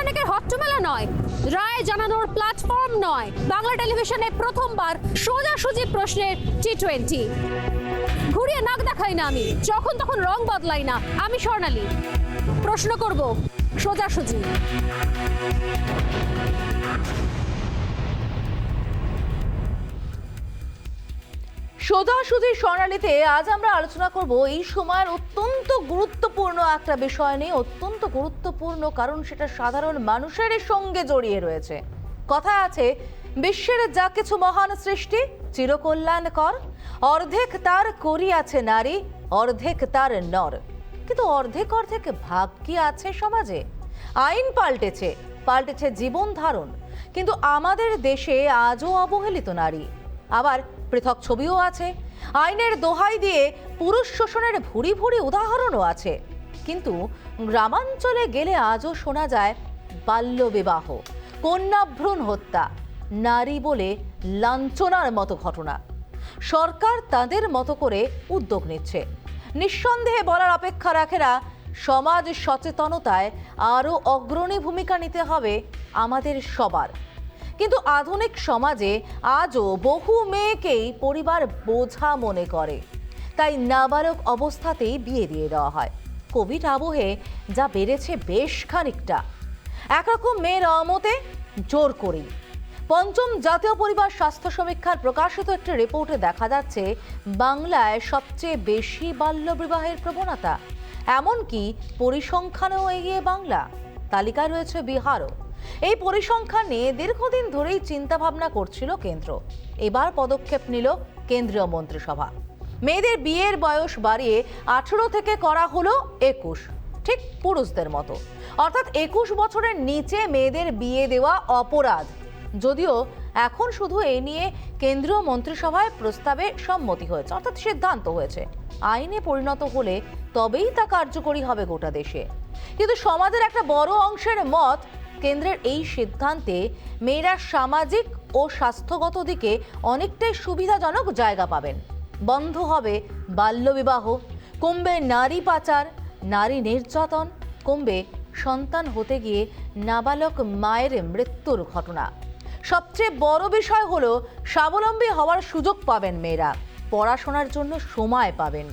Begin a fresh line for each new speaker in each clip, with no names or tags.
সপ্তাহখানেকের হট্টমেলা নয়, রায় জানানোর প্ল্যাটফর্ম নয়, বাংলা টেলিভিশনে প্রথমবার সোজাসুজি প্রশ্নের T20। ঘুরিয়ে নাক দেখাই না আমি, যখন তখন রং বদলাই না আমি। স্বর্ণালী প্রশ্ন করব সোজাসুজি।
সোজাসুজি স্বর্ণালীতে আজ আমরা আলোচনা করব এই সময়ের অত্যন্ত গুরুত্বপূর্ণ একটা বিষয় নিয়ে। অত্যন্ত গুরুত্বপূর্ণ কারণ সেটা সাধারণ মানুষের সঙ্গে জড়িয়ে রয়েছে। কথা আছে, বিশ্বের যা কিছু মহান সৃষ্টি চিরকল্যাণকর, অর্ধেক তার করিয়াছে নারী, অর্ধেক তার নর। কিন্তু অর্ধেক অর্ধেক ভাগ কি আছে সমাজে? আইন পাল্টেছে, পাল্টেছে জীবন ধারণ, কিন্তু আমাদের দেশে আজও অবহেলিত নারী। আবার পৃথক ছবিও আছে, আইনের দোহাই দিয়ে পুরুষ শোষণের ভুরি ভুরি উদাহরণও আছে। কিন্তু গ্রামাঞ্চলে গেলে আজও শোনা যায় বাল্যবিবাহ, কন্যাভ্রূণ হত্যা, নারী বলে লাঞ্ছনার মতো ঘটনা। সরকার তাদের মতো করে উদ্যোগ নিচ্ছে। নিঃসন্দেহে বলার অপেক্ষা রাখে না, সমাজ সচেতনতায় আরও অগ্রণী ভূমিকা নিতে হবে আমাদের সবার। কিন্তু আধুনিক সমাজে আজও বহু মেয়েকেই পরিবার বোঝা মনে করে, তাই নাবালক অবস্থাতেই বিয়ে দিয়ে দেওয়া হয়। কোভিড আবহে যা বেড়েছে বেশ খানিকটা। একরকম মেয়ের অমতে জোর করেই। পঞ্চম জাতীয় পরিবার স্বাস্থ্য সমীক্ষার প্রকাশিত একটি রিপোর্টে দেখা যাচ্ছে বাংলায় সবচেয়ে বেশি বাল্যবিবাহের প্রবণতা। এমনকি পরিসংখ্যানেও এগিয়ে বাংলা, তালিকায় রয়েছে বিহারও। এই পরিসংখ্যান নিয়ে দীর্ঘদিন ধরেই চিন্তা ভাবনা করছিল কেন্দ্র। এবার পদক্ষেপ নিল কেন্দ্রীয় মন্ত্রিসভা। মেয়েদের বিয়ের বয়স বাড়িয়ে 18 থেকে করা হলো 21, ঠিক পুরুষদের মতো। অর্থাৎ 21 বছরের নিচে মেয়েদের বিয়ে দেওয়া অপরাধ। যদিও এখন শুধু এ নিয়ে কেন্দ্রীয় মন্ত্রিসভায় প্রস্তাবে সম্মতি হয়েছে, অর্থাৎ সিদ্ধান্ত হয়েছে। আইনে পরিণত হলে তবেই তা কার্যকরী হবে গোটা দেশে। কিন্তু সমাজের একটা বড় অংশের মত, কেন্দ্রের এই সিদ্ধান্তে মেয়েরা সামাজিক ও স্বাস্থ্যগত দিকে অনেকটাই সুবিধাজনক জায়গা পাবেন। বন্ধ হবে বাল্যবিবাহ, কমবে নারী পাচার, নারী নির্যাতন, কমবে সন্তান হতে গিয়ে নাবালক মায়ের মৃত্যুর ঘটনা। সবচেয়ে বড় বিষয় হলো স্বাবলম্বী হওয়ার সুযোগ পাবেন মেয়েরা, পড়াশোনার জন্য সময় পাবেন।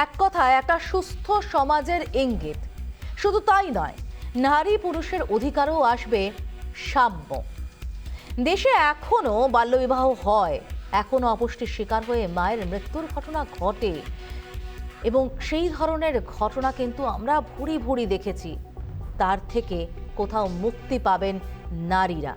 এক কথায় একটা সুস্থ সমাজের ইঙ্গিত। শুধু তাই নয়, নারী পুরুষের অধিকারও আসবে সাম্য। দেশে এখনো বাল্যবিবাহ হয়, এখনো অপুষ্টির শিকার হয়ে মায়ের মৃত্যুর ঘটনা ঘটে, এবং সেই ধরনের ঘটনা কিন্তু আমরা ভুরি ভুরি দেখেছি। তার থেকে কোথাও মুক্তি পাবেন নারীরা।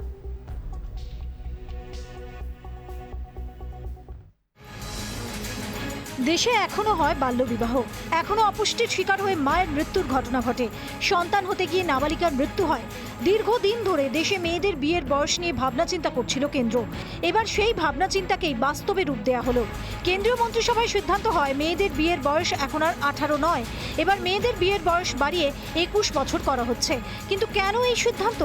দেশে এখনো হয় বাল্যবিবাহ, এখনো অপুষ্টির শিকার হয়ে মায়ের মৃত্যুর ঘটনা ঘটে, সন্তান হতে গিয়ে নাবালিকার মৃত্যু হয়। দীর্ঘদিন ধরে দেশে মেয়েদের বিয়ের বয়স নিয়ে ভাবনা চিন্তা করছিল কেন্দ্র। এবার সেই ভাবনা চিন্তাকেই বাস্তবে রূপ দেওয়া হলো। কেন্দ্রীয় মন্ত্রিসভায় সিদ্ধান্ত হয় মেয়েদের বিয়ের বয়স এখন আর 18 নয়, এবার মেয়েদের বিয়ের বয়স বাড়িয়ে 21 বছর করা হচ্ছে। কিন্তু কেন এই সিদ্ধান্ত?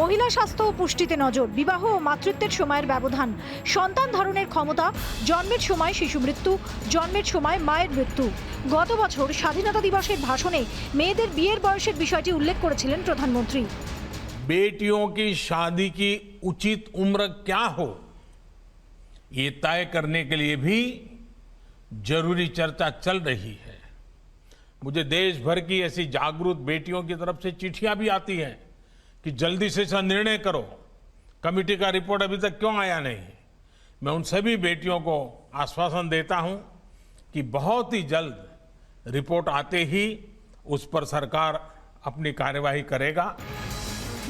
মহিলা স্বাস্থ্য ও পুষ্টিতে নজর, বিবাহ ও মাতৃত্বের সময়ের ব্যবধান, সন্তান ধারণের ক্ষমতা, জন্মের সময় শিশু মৃত্যু, জন্মের সময় মায়ের মৃত্যু। গত বছর স্বাধীনতা দিবসের ভাষণে মেয়েদের বিয়ের বয়সের বিষয়টি উল্লেখ করেছিলেন প্রধানমন্ত্রী।
बेटियों की शादी की उचित उम्र क्या हो, ये तय करने के लिए भी जरूरी चर्चा चल रही है। मुझे देश भर की ऐसी जागरूक बेटियों की तरफ से चिट्ठियां भी आती हैं कि जल्दी से इसका निर्णय करो, कमेटी का रिपोर्ट अभी तक क्यों आया नहीं। मैं उन सभी बेटियों को आश्वासन देता हूं कि बहुत ही जल्द रिपोर्ट आते ही उस पर सरकार अपनी कार्यवाही करेगा।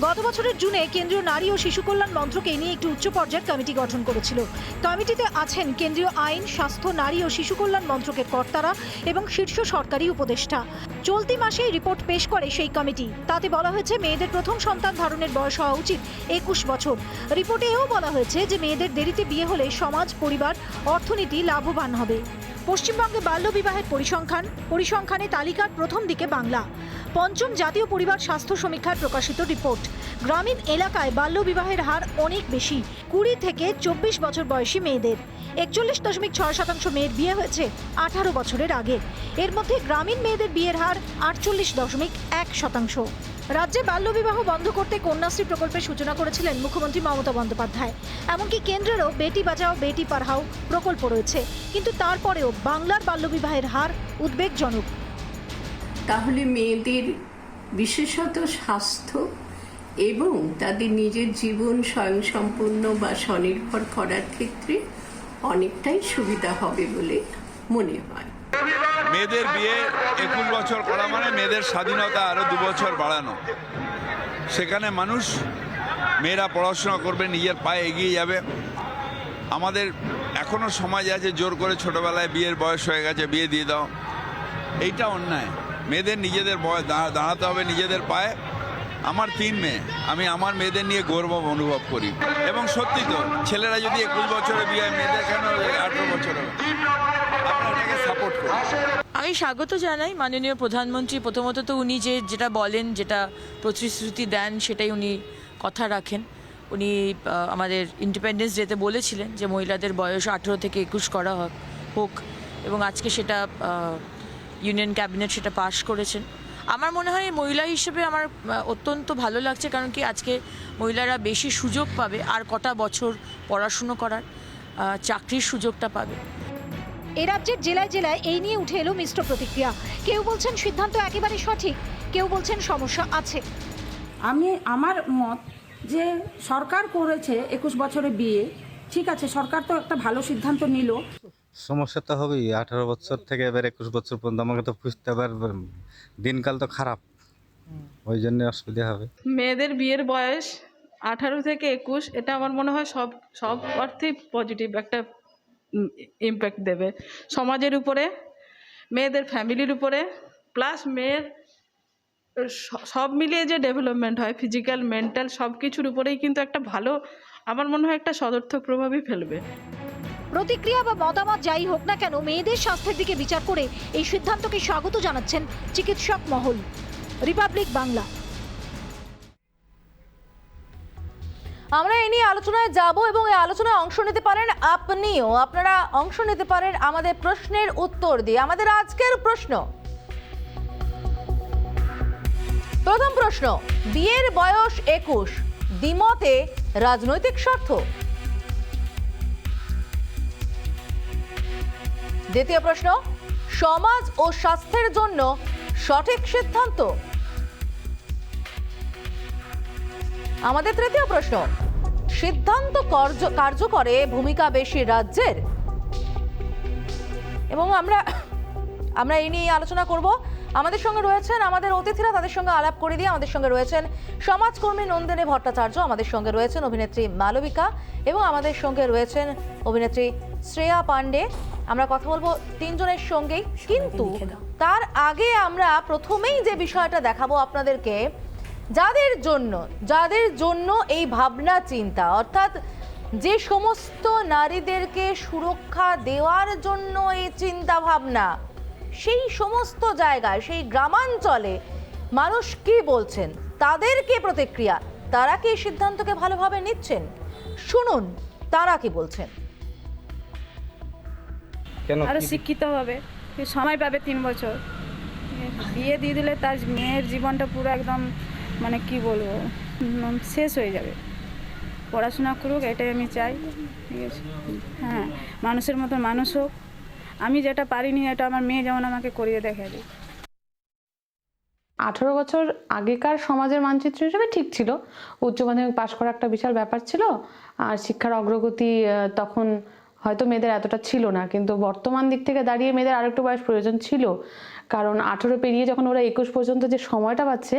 গত বছরের জুনে কেন্দ্রীয় নারী ও শিশু কল্যাণ মন্ত্রক এই নিয়ে একটি উচ্চ পর্যায়ের কমিটি গঠন করেছিল। কমিটিতে আছেন কেন্দ্রীয় আইন, স্বাস্থ্য, নারী ও শিশু কল্যাণ মন্ত্রকের কর্তারা এবং শীর্ষ সরকারি উপদেষ্টা। চলতি মাসেই রিপোর্ট পেশ করে সেই কমিটি। তাতে বলা হয়েছে মেয়েদের প্রথম সন্তান ধারণের বয়স হওয়া উচিত 21 বছর। রিপোর্টে এও বলা হয়েছে যে মেয়েদের দেরিতে বিয়ে হলে সমাজ, পরিবার, অর্থনীতি লাভবান হবে। পশ্চিমবঙ্গে বাল্যবিবাহের পরিসংখ্যানে তালিকার প্রথম দিকে বাংলা। পঞ্চম জাতীয় পরিবার স্বাস্থ্য সমীক্ষার প্রকাশিত রিপোর্ট, গ্রামীণ এলাকায় বাল্যবিবাহের হার অনেক বেশি। 20 থেকে 24 বছর বয়সী মেয়েদের 41.6% মেয়ের বিয়ে হয়েছে 18 বছরের আগে। এর মধ্যে গ্রামীণ মেয়েদের বিয়ের হার 48.1%। রাজ্যে বাল্যবিবাহ বন্ধ করতে কন্যাশ্রী প্রকল্পের সূচনা করেছিলেন মুখ্যমন্ত্রী মমতা বন্দ্যোপাধ্যায়। এমনকি কেন্দ্রেরও বেটি বাঁচাও বেটি পড়াও প্রকল্প রয়েছে, কিন্তু তারপরেও বাংলার বাল্যবিবাহের হার উদ্বেগজনক।
তাহলে মেয়েদের বিশেষত স্বাস্থ্য এবং তাদের নিজের জীবন স্বয়ংসম্পূর্ণ বা স্বনির্ভর করার ক্ষেত্রে অনেকটাই সুবিধা হবে বলে মনে হয়।
মেয়েদের বিয়ে 21 বছর করা মানে মেয়েদের স্বাধীনতা আরো 2 বছর বাড়ানো। সেখানে মানুষ মেয়েরা পড়াশোনা করবে, নিজের পায়ে এগিয়ে যাবে। আমাদের এখনো সমাজ আছে জোর করে ছোটবেলায় বিয়ের বয়স হয়ে গেছে বিয়ে দিয়ে দাও, এইটা অন্যায়। মেয়েদের নিজেদের দাঁড়াতে হবে নিজেদের পায়ে। আমার 3 মেয়ে, আমি আমার মেয়েদের নিয়ে গর্ব অনুভব করি। এবং সত্যি তো ছেলেরা যদি 21 বছরে বিয়ে হয়, মেয়েদের কেন 18 বছর হবে? আমরা এটাকে সাপোর্ট করি।
আমি স্বাগত জানাই মাননীয় প্রধানমন্ত্রী। প্রথমত তো উনি যেটা বলেন, যেটা প্রতিশ্রুতি দেন, সেটাই উনি কথা রাখেন। উনি আমাদের ইন্ডিপেন্ডেন্স ডেতে বলেছিলেন যে মহিলাদের বয়স 18 থেকে 21 করা হোক, এবং আজকে সেটা ইউনিয়ন ক্যাবিনেট সেটা পাশ করেছেন। আমার মনে হয় মহিলা হিসেবে আমার অত্যন্ত ভালো লাগছে, কারণ কি আজকে মহিলারা বেশি সুযোগ পাবে, আর কটা বছর পড়াশুনো করার, চাকরির সুযোগটা পাবে।
এ রাজ্যের জেলায় জেলায় এই নিয়ে উঠে এলো মিশ্র প্রতিক্রিয়া। কেউ বলছেন সিদ্ধান্ত একেবারে সঠিক, কেউ বলছেন সমস্যা আছে।
আমার মত যে সরকার করেছে 21 বছরে বিয়ে, ঠিক আছে, সরকার তো একটা ভালো সিদ্ধান্ত নিল।
সমস্যা তো হবেই, 18 বছর থেকে এবার 21 বছর পর্যন্ত আমাকে তো বুঝতে পারবে, দিনকাল তো খারাপ, ওই জন্য অসুবিধা হবে।
মেয়েদের বিয়ের বয়স 18 থেকে 21, এটা আমার মনে হয় সব অর্থেই পজিটিভ একটা ইম্প্যাক্ট দেবে সমাজের উপরে, মেয়েদের ফ্যামিলির উপরে, প্লাস মেয়ের সব মিলিয়ে যে ডেভেলপমেন্ট হয় ফিজিক্যাল মেন্টাল সব কিছুর উপরেই কিন্তু একটা ভালো, আমার মনে হয় একটা সদর্থক প্রভাবই ফেলবে।
প্রতিক্রিয়া বা মতামত যাই হোক না কেন, মেয়েদের স্বাস্থ্যের দিকে বিচার করে এই সিদ্ধান্তকে স্বাগত জানাচ্ছেন চিকিৎসক মহল। রিপাবলিক বাংলা।
আমরা এই নিয়ে আলোচনায় যাব এবং এই আলোচনায় অংশ নিতে পারেন আপনিও। আপনারা অংশ নিতে পারেন আমাদের প্রশ্নের উত্তর দিয়ে। আমাদের আজকের প্রশ্ন, প্রথম প্রশ্ন, বিয়ের বয়স 21 দ্বিমতে রাজনৈতিক স্বার্থ? দ্বিতীয় প্রশ্ন, সমাজ ও স্বাস্থ্যের জন্য সঠিক সিদ্ধান্ত? আমাদের তৃতীয় প্রশ্ন, সিদ্ধান্ত কার্যকরে ভূমিকা বেশি রাজ্যের? এবং আমরা এই নিয়ে আলোচনা করব। আমাদের সঙ্গে রয়েছেন আমাদের অতিথিরা, তাদের সঙ্গে আলাপ করে দিয়ে আমাদের সঙ্গে রয়েছেন সমাজকর্মী নন্দিনী ভট্টাচার্য, আমাদের সঙ্গে রয়েছেন অভিনেত্রী মালবিকা এবং আমাদের সঙ্গে রয়েছেন অভিনেত্রী শ্রেয়া পান্ডে। আমরা কথা বলবো তিনজনের সঙ্গেই, কিন্তু তার আগে আমরা প্রথমেই যে বিষয়টা দেখাবো আপনাদেরকে, যাদের জন্য এই ভাবনা চিন্তা, অর্থাৎ যে সমস্ত নারীদেরকে সুরক্ষা দেওয়ার জন্য এই চিন্তা ভাবনা, সেই সমস্ত জায়গায়, সেই গ্রামাঞ্চলে মানুষ কি বলছেন, তাদের কি প্রতিক্রিয়া, তারা কি এই সিদ্ধান্তকে ভালোভাবে নিচ্ছেন? শুনুন তারা কি বলছেন।
আরো শিক্ষিত হবে, সময় পাবে 3 বছর, বিয়ে দিয়ে দিলে তার মেয়ের জীবনটা পুরো একদম মানে কি বলবো শেষ হয়ে যাবে। পড়াশোনা করুক, এটাই আমি চাই, ঠিক আছে? হ্যাঁ, মানুষের মতো মানুষ হোক। আমি যেটা পারিনি এটা আমার মেয়ে যেমন আমাকে করিয়ে দেখাবে।
18 বছর আগেকার সমাজের মানচিত্র হিসেবে ঠিক ছিল, উচ্চ মাধ্যমিক পাশ করা একটা বিশাল ব্যাপার ছিল, আর শিক্ষার অগ্রগতি তখন হয়তো মেয়েদের এতটা ছিল না, কিন্তু বর্তমান দিক থেকে দাঁড়িয়ে মেয়েদের আরেকটু বয়স প্রয়োজন ছিল, কারণ 18 পেরিয়ে যখন ওরা 21 পর্যন্ত যে সময়টা পাচ্ছে,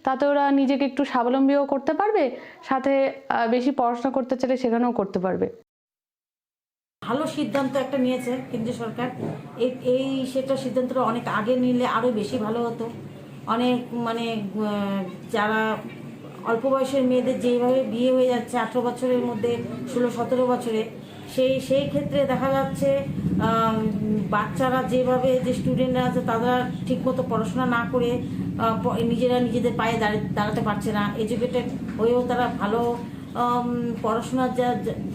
তাতে ওরা নিজেকে একটু স্বাবলম্বীও করতে পারবে, সাথে বেশি পড়াশোনা করতে চাইলে সেখানেও করতে পারবে।
ভালো সিদ্ধান্ত একটা নিয়েছে কেন্দ্র সরকার, সেটা সিদ্ধান্তটা অনেক আগে নিলে আরও বেশি ভালো হতো। অনেক যারা অল্প বয়সের মেয়েদের যেভাবে বিয়ে হয়ে যাচ্ছে 18 বছরের মধ্যে, 16-17 বছরে, সেই ক্ষেত্রে দেখা যাচ্ছে বাচ্চারা যেভাবে, যে স্টুডেন্টরা আছে তারা ঠিকমতো পড়াশোনা না করে নিজেদের পায়ে দাঁড়াতে পারছে না। এডুকেটেড হয়েও তারা ভালো পড়াশোনার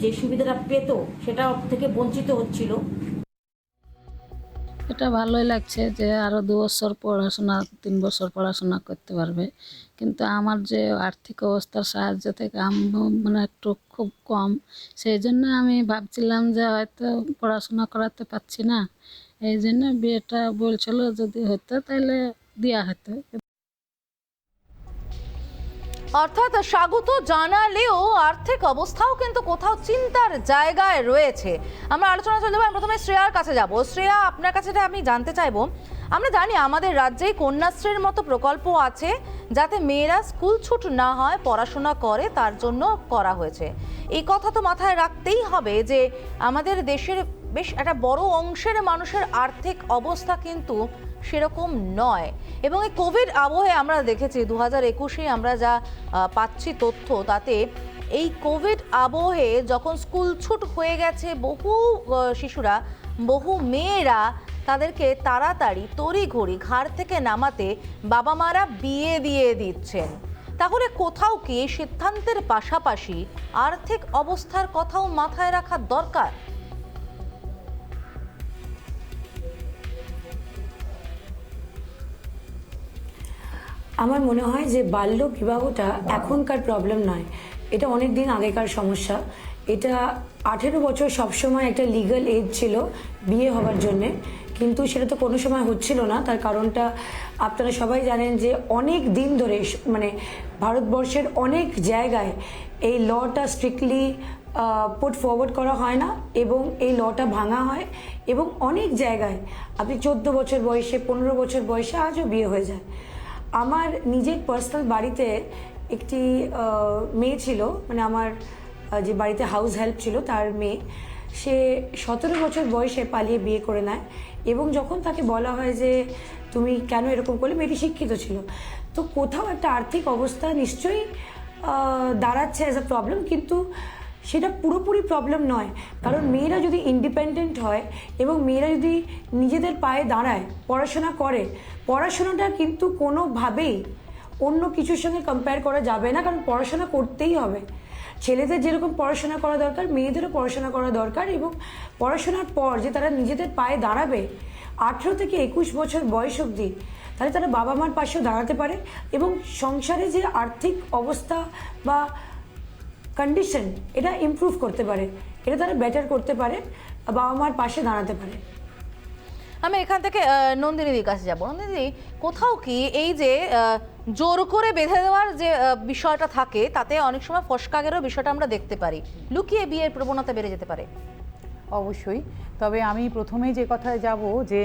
যে সুবিধাটা পেত সেটা থেকে বঞ্চিত হচ্ছিল। এটা ভালোই লাগছে যে আরো 2 বছর পড়াশোনা 3 বছর পড়াশোনা করতে পারবে, কিন্তু আমার যে আর্থিক অবস্থার সাহায্য থেকে মানে একটু খুব কম, সেই জন্য আমি ভাবছিলাম যে হয়তো পড়াশোনা করাতে পারছি না, এই জন্য বিয়েটা বলছিল যদি হতো তাহলে দেওয়া হতো।
অর্থাৎ স্বাগত জানালেও আর্থিক অবস্থাও কিন্তু কোথাও চিন্তার জায়গায় রয়েছে। আমরা আলোচনা চলে যাবো, প্রথমে শ্রেয়ার কাছে যাব। শ্রেয়া, আপনার কাছে আমি জানতে চাইবো, আমরা জানি আমাদের রাজ্যে কন্যাশ্রীর মতো প্রকল্প আছে যাতে মেয়েরা স্কুল ছুট না হয় পড়াশোনা করে, তার জন্য করা হয়েছে। এই কথা তো মাথায় রাখতেই হবে যে আমাদের দেশের বেশ একটা বড় অংশের মানুষের আর্থিক অবস্থা কিন্তু সেরকম নয়, এবং এই কোভিড আবহে আমরা দেখেছি 2021-এ আমরা যা পাচ্ছি তথ্য, তাতে এই কোভিড আবহে যখন স্কুল ছুট হয়ে গেছে, বহু শিশুরা, বহু মেয়েরা তাদেরকে তাড়াতাড়ি তড়িঘড়ি ঘাড় থেকে নামাতে বাবা মারা বিয়ে দিয়ে দিচ্ছেন। তাহলে কোথাও কি সিদ্ধান্তের পাশাপাশি আর্থিক অবস্থার কথাও মাথায় রাখা দরকার?
আমার মনে হয় যে বাল্য বিবাহটা এখনকার প্রবলেম নয়, এটা অনেক দিন আগেকার সমস্যা। এটা 18 বছর সবসময় একটা লিগ্যাল এজ ছিল বিয়ে হওয়ার জন্যে, কিন্তু সেটা তো কোনো সময় হচ্ছিল না। তার কারণটা আপনারা সবাই জানেন যে অনেক দিন ধরে মানে ভারতবর্ষের অনেক জায়গায় এই লটা স্ট্রিক্টলি পুট ফরওয়ার্ড করা হয় না, এবং এই লটা ভাঙা হয়, এবং অনেক জায়গায় আপনি 14 বছর বয়সে, 15 বছর বয়সে আজও বিয়ে হয়ে যায়। আমার নিজের পার্সোনাল বাড়িতে একটি মেয়ে ছিল, মানে আমার যে বাড়িতে হাউস হেল্প ছিল তার মেয়ে, সে 17 বছর বয়সে পালিয়ে বিয়ে করে নেয়। এবং যখন তাকে বলা হয় যে তুমি কেন এরকম করলে, মেয়েটি শিক্ষিত ছিল, তো কোথাও একটা আর্থিক অবস্থা নিশ্চয়ই দাঁড়াচ্ছে অ্যাজ আ প্রবলেম, কিন্তু সেটা পুরোপুরি প্রবলেম নয়। কারণ মেয়েরা যদি ইন্ডিপেন্ডেন্ট হয় এবং মেয়েরা যদি নিজেদের পায়ে দাঁড়ায়, পড়াশোনা করে, পড়াশোনাটা কিন্তু কোনোভাবেই অন্য কিছুর সঙ্গে কম্পেয়ার করা যাবে না, কারণ পড়াশোনা করতেই হবে। ছেলেদের যেরকম পড়াশোনা করা দরকার, মেয়েদেরও পড়াশোনা করা দরকার, এবং পড়াশোনার পর যে তারা নিজেদের পায়ে দাঁড়াবে 18 থেকে 21 বছর বয়স অবধি, তাহলে তারা বাবা মার পাশেও দাঁড়াতে পারে, এবং সংসারে যে আর্থিক অবস্থা বা কন্ডিশন এটা ইমপ্রুভ করতে পারে, এটা তারা বেটার করতে পারে, বাবা মার পাশে দাঁড়াতে পারে।
আমি এখান থেকে নন্দিনীর কাছে যাবো। নন্দিনী, কোথাও কি এই যে জোর করে বেঁধে দেওয়ার যে বিষয়টা থাকে, তাতে অনেক সময় ফসকাগেরও বিষয়টা আমরা দেখতে পারি, লুকিয়ে বিয়ের প্রবণতা বেড়ে যেতে পারে?
অবশ্যই, তবে আমি প্রথমেই যে কথায় যাব যে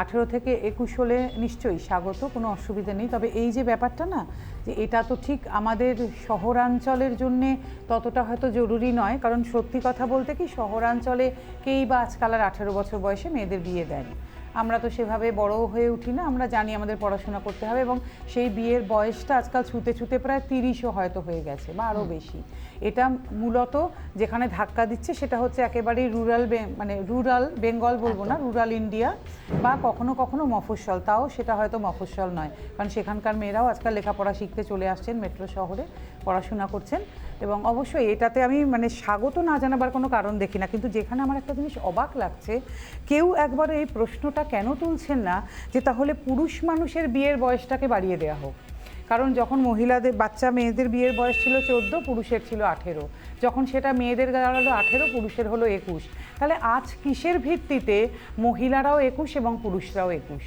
18 থেকে 21 হলে নিশ্চয়ই স্বাগত, কোনো অসুবিধা নেই। তবে এই যে ব্যাপারটা না, যে এটা তো ঠিক আমাদের শহরাঞ্চলের জন্যে ততটা হয়তো জরুরি নয়, কারণ সত্যি কথা বলতে কি শহরাঞ্চলে কেই বা আজকাল আর 18 বছর বয়সে মেয়েদের বিয়ে দেন। আমরা তো সেভাবে বড় হয়ে উঠি না, আমরা জানি আমাদের পড়াশোনা করতে হবে, এবং সেই বিয়ের বয়সটা আজকাল ছুতে ছুতে প্রায় 30ও হয়তো হয়ে গেছে বা আরও বেশি। এটা মূলত যেখানে ধাক্কা দিচ্ছে সেটা হচ্ছে একেবারেই রুরাল বেঙ্গল বলবো না, রুরাল ইন্ডিয়া, বা কখনো কখনো মফস্বল, তাও সেটা হয়তো মফস্বল নয়, কারণ সেখানকার মেয়েরাও আজকাল লেখাপড়া শিখতে চলে আসছেন, মেট্রো শহরে পড়াশোনা করছেন। এবং অবশ্যই এটাতে আমি স্বাগত না জানাবার কোনো কারণ দেখি না, কিন্তু যেখানে আমার একটা জিনিস অবাক লাগছে, কেউ একবার এই প্রশ্নটা কেন তুলছেন না যে তাহলে পুরুষ মানুষের বিয়ের বয়সটাকে বাড়িয়ে দেওয়া হোক। কারণ যখন মহিলাদের বাচ্চা মেয়েদের বিয়ের বয়স ছিল 14, পুরুষের ছিল 18, যখন সেটা মেয়েদের দাঁড়ালো 18, পুরুষের হলো 21, তাহলে আজ কিসের ভিত্তিতে মহিলারাও 21 এবং পুরুষরাও 21?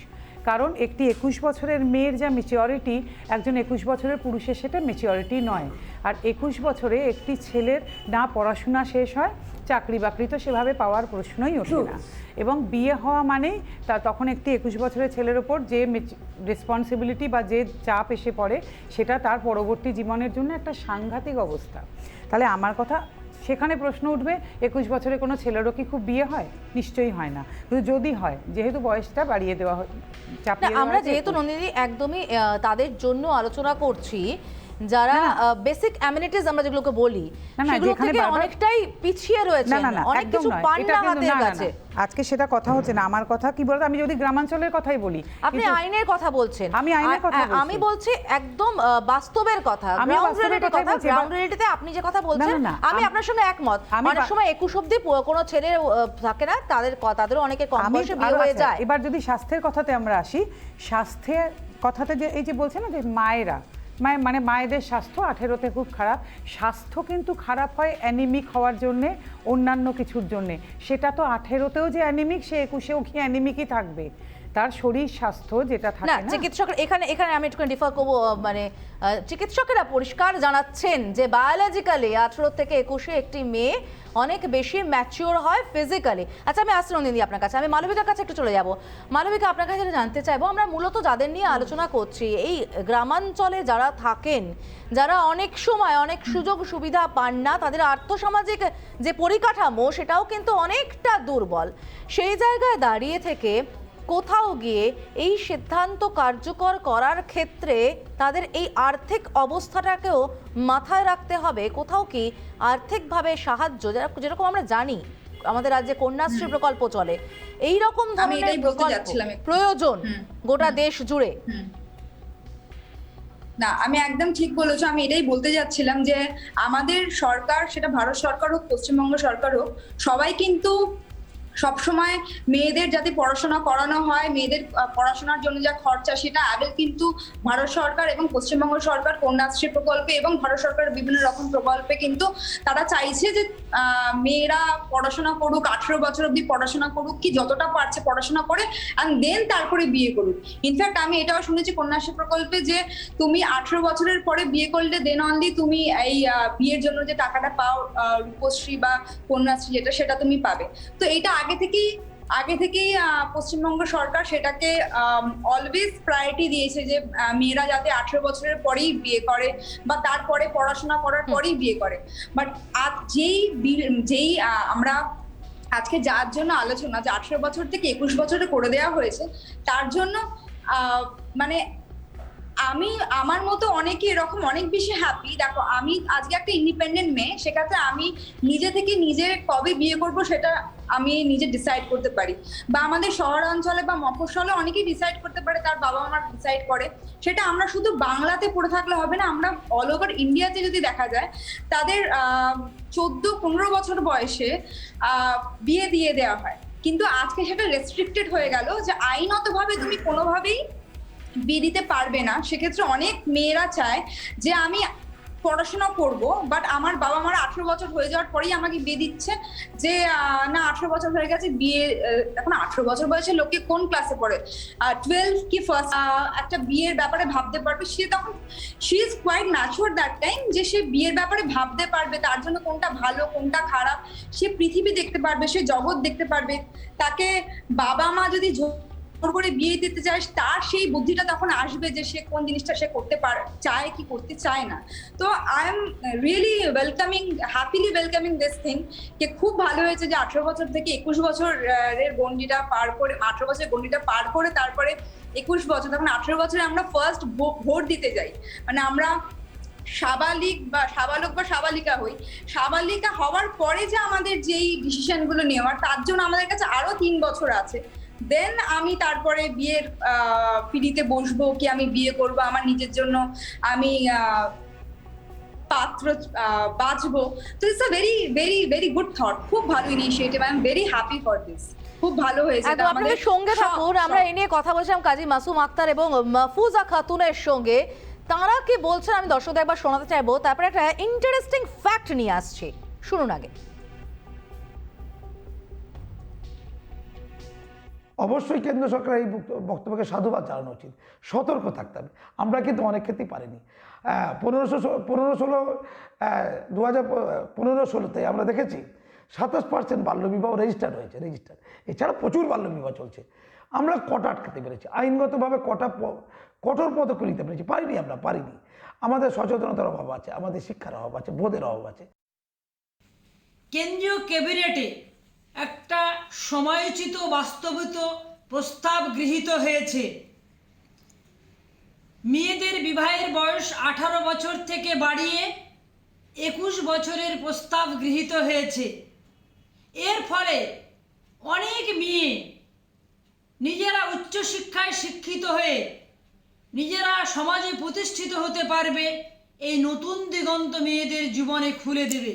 কারণ একটি 21 বছরের মেয়ের যা ম্যাচিওরিটি, একজন 21 বছরের পুরুষের সেটা ম্যাচিওরিটি নয়। আর 21 বছরে একটি ছেলের না পড়াশোনা শেষ হয়, চাকরি বাকরি তো সেভাবে পাওয়ার প্রশ্নই ওঠে না, এবং বিয়ে হওয়া মানেই তখন একটি 21 বছরের ছেলের ওপর যে রেসপন্সিবিলিটি বা যে চাপ এসে পড়ে, সেটা তার পরবর্তী জীবনের জন্য একটা সাংঘাতিক অবস্থা। তাহলে আমার কথা, সেখানে প্রশ্ন উঠবে 21 বছরে কোনো ছেলেরও কি খুব বিয়ে হয়? নিশ্চয়ই হয় না, কিন্তু যদি হয়, যেহেতু বয়সটা বাড়িয়ে দেওয়া হয়,
আমরা যেহেতু নন্দিনী একদমই তাদের জন্য আলোচনা করছি যারা বেসিক অ্যামিনিটিস আমরা যেগুলোকে বলি
না, না,
সেগুলো
যেখানে
থেকে
বারবার-
অনেকটাই পিছিয়ে রয়েছে, অনেক
একদম
কিছু
নয়।
পান
এটা
না
কিন্তু
হাতের
না, না,
কাছে।
না। আজকে সেটা কথা হচ্ছে না। আমার কথা কি বলতো, আমি যদি গ্রামাঞ্চলের কথাই বলি,
আপনি
কিন্তু
আইনের কথা বলছেন,
আমি আইনের কথা বলছি।
আমি বলছি একদম বাস্তবের কথা,
আমি
গ্রাউন্ড
বাস্তবের
রিয়েলিটির
কথাই
কথা।
বলছি।
গ্রাউন্ড রিয়েলিটিতে আপনি যে কথা বলছেন
না,
আমি আপনার সঙ্গে একমত।
আমি
অনেক সময় 21 অবধি কোনো ছেলে থাকে না, তাদেরও অনেকের কম বয়সে বিয়ে হয়ে যায়।
এবার যদি স্বাস্থ্যের কথাতে আমরা আসি, স্বাস্থ্যের কথাতে যে এই যে বলছে না যে মায়েরা মানে মায়েদের স্বাস্থ্য 18-তে খুব খারাপ। স্বাস্থ্য কিন্তু খারাপ হয় অ্যানিমিক হওয়ার জন্যে, অন্যান্য কিছুর জন্যে। সেটা তো 18-তেও যে অ্যানিমিক, সে 21-এও কি অ্যানিমিকই থাকবে। তার শরীর স্বাস্থ্য যেটা
না,
থাকে না,
চিকিৎসকের এখানে আমি একটু ডিফার করবো। মানে চিকিৎসকেরা পরিষ্কার জানাচ্ছেন যে বায়োলজিক্যালি 18 থেকে 21-এ একটি মেয়ে অনেক বেশি ম্যাচিওর হয় ফিজিক্যালি। আচ্ছা, আমি আসছি নন্দিনী আপনার কাছে, আমি মালবিকার কাছে একটু চলে যাব। মালবিকা, আপনার কাছে যেটা জানতে চাইবো, আমরা মূলত যাদের নিয়ে আলোচনা করছি, এই গ্রামাঞ্চলে যারা থাকেন, যারা অনেক সময় অনেক সুযোগ সুবিধা পান না, তাদের আর্থসামাজিক যে পরিকাঠামো সেটাও কিন্তু অনেকটা দুর্বল। সেই জায়গায় দাঁড়িয়ে থেকে কোথাও গিয়ে এই সিদ্ধান্ত কার্যকর করার ক্ষেত্রে তাদের এই আর্থিক অবস্থাটাকেও মাথায় রাখতে হবে। কোথাও কি আর্থিকভাবে সাহায্য, যেরকম আমরা জানি আমাদের রাজ্যে কন্যাশ্রী প্রকল্প চলে, এই রকম ধরনের প্রকল্প প্রয়োজন গোটা দেশ জুড়ে।
না, আমি একদম ঠিক বলেছো। আমি এটাই বলতে যাচ্ছিলাম যে আমাদের সরকার, সেটা ভারত সরকার হোক, পশ্চিমবঙ্গ সরকার হোক, সবাই কিন্তু সবসময় মেয়েদের যাতে পড়াশোনা করানো হয়, মেয়েদের পড়াশোনার জন্য যা খরচা সেটা আগে কিন্তু ভারত সরকার এবং পশ্চিমবঙ্গ সরকার কন্যাশ্রী প্রকল্পে এবং ভারত সরকারের বিভিন্ন রকম প্রকল্পে কিন্তু তারা চাইছে যে মেয়েরা পড়াশোনা করুক, 18 বছর অব্দি পড়াশোনা করুক, কি যতটা পারছে পড়াশোনা করে অ্যান্ড দেন তারপরে বিয়ে করুক। ইনফ্যাক্ট আমি এটাও শুনেছি কন্যাশ্রী প্রকল্পে যে তুমি 18 বছরের পরে বিয়ে করলে দেন অনলি তুমি এই বিয়ের জন্য যে টাকাটা পাও, রূপশ্রী বা কন্যাশ্রী যেটা, সেটা তুমি পাবে। তো এটা আগে থেকেই পশ্চিমবঙ্গ সরকার সেটাকে অলওয়েজ প্রায়োরিটি দিয়েছে যে মেয়েরা যাতে 18 বছরের পরেই বিয়ে করে বা তারপরে পড়াশোনা করার পরেই বিয়ে করে। বাট আজ যেই আমরা আজকে যার জন্য আলোচনা, যে 18 বছর থেকে 21 বছরে করে দেওয়া হয়েছে, তার জন্য মানে আমার মতো অনেকে এরকম অনেক বেশি হ্যাপি। দেখো, আমি আজকে একটা ইন্ডিপেন্ডেন্ট মেয়ে, সেক্ষেত্রে আমি নিজে থেকে নিজের কবে বিয়ে করব সেটা আমি নিজে ডিসাইড করতে পারি। বা আমাদের শহরাঞ্চলে বা মফস্বলে অনেকেই ডিসাইড করতে পারে, তার বাবা মা ডিসাইড করে। সেটা আমরা শুধু বাংলাতে পড়ে থাকলে হবে না, আমরা অল ওভার ইন্ডিয়াতে যদি দেখা যায়, তাদের 14-15 বছর বয়সে বিয়ে দিয়ে দেওয়া হয়। কিন্তু আজকে সেটা রেস্ট্রিক্টেড হয়ে গেল যে আইনতভাবে তুমি কোনোভাবেই বিয়ে দিতে পারবে না। সেক্ষেত্রে অনেক মেয়েরা চায় যে আমি পড়াশোনা করব, বাট আমার বাবা মারা 18 বছর হয়ে যাওয়ার পরেই আমাকে বিয়ে দিচ্ছে। যে না, 18 বছর হয়ে গেছে, বিয়ে এখন 18 বছর বয়সে লোকে কোন ক্লাসে পড়ে, 12 কি ফার্স্ট একটা বিয়ের ব্যাপারে ভাবতে পারবে। সে তখন she is quite mature that time, যে সে বিয়ের ব্যাপারে ভাবতে পারবে, তার জন্য কোনটা ভালো কোনটা খারাপ, সে পৃথিবী দেখতে পারবে, সে জগৎ দেখতে পারবে। তাকে বাবা মা যদি করে বিয়ে দিতে চায়, তার সেই বুদ্ধিটা তখন আসবে যে সে কোন জিনিসটা সে করতে চায় কি করতে চায় না। তো I am really happily welcoming this thing, যে খুব ভালো হয়েছে যে 18 বছর থেকে 21 বছরের গণ্ডিটা পার করে, 18 বছরের গণ্ডিটা পার করে তারপরে 21 বছর, তখন 18 বছরে আমরা ফার্স্ট ভোট দিতে যাই। মানে আমরা সাবালক বা সাবালিকা হই। সাবালিকা হওয়ার পরে যে আমাদের যেই ডিসিশনগুলো নেওয়ার, তার জন্য আমাদের কাছে আরো 3 বছর আছে। দেন আমি তারপরে বিয়ের পিঁড়িতে বসবো, কি আমি বিয়ে করব, আমার নিজের জন্য আমি পাত্র বাছবো। তো it's a very very very good thought, খুব ভালো initiative. I am very happy for this, খুব ভালো হয়েছে।
আমাদের সঙ্গে থাকুন, আমরা এই নিয়ে কথা বলছিলাম কাজী মাসুম আক্তার এবং মাহফুজা খাতুনের সঙ্গে। তারা কি বলছেন আমি দর্শকদের একবার শোনাতে চাইবো, তারপরে একটা ইন্টারেস্টিং ফ্যাক্ট নিয়ে আসছি, শুনুন আগে।
অবশ্যই কেন্দ্র সরকার এই বক্তব্যকে সাধুবাদ জানানো উচিত, সতর্ক থাকতে হবে। আমরা কিন্তু অনেক ক্ষেত্রেই পারিনি। 2015-16তে আমরা দেখেছি 27% বাল্যবিবাহ রেজিস্টার হয়েছে, এছাড়া প্রচুর বাল্যবিবাহ চলছে। আমরা কটা আটকাতে পেরেছি, আইনগতভাবে কঠোর পদক্ষেপ নিতে পেরেছি, পারিনি। আমাদের সচেতনতার অভাব আছে, আমাদের শিক্ষার অভাব আছে, বোধের অভাব আছে।
কেন্দ্রীয় ক্যাবিনেটে একটা সময়োচিত বাস্তবিত প্রস্তাব গৃহীত হয়েছে। মেয়েদের বিবাহের বয়স 18 বছর থেকে বাড়িয়ে 21 বছরের প্রস্তাব গৃহীত হয়েছে। এর ফলে অনেক মেয়ে নিজেরা উচ্চশিক্ষায় শিক্ষিত হয়ে নিজেরা সমাজে প্রতিষ্ঠিত হতে পারবে। এই নতুন দিগন্ত মেয়েদের জীবনে খুলে দেবে।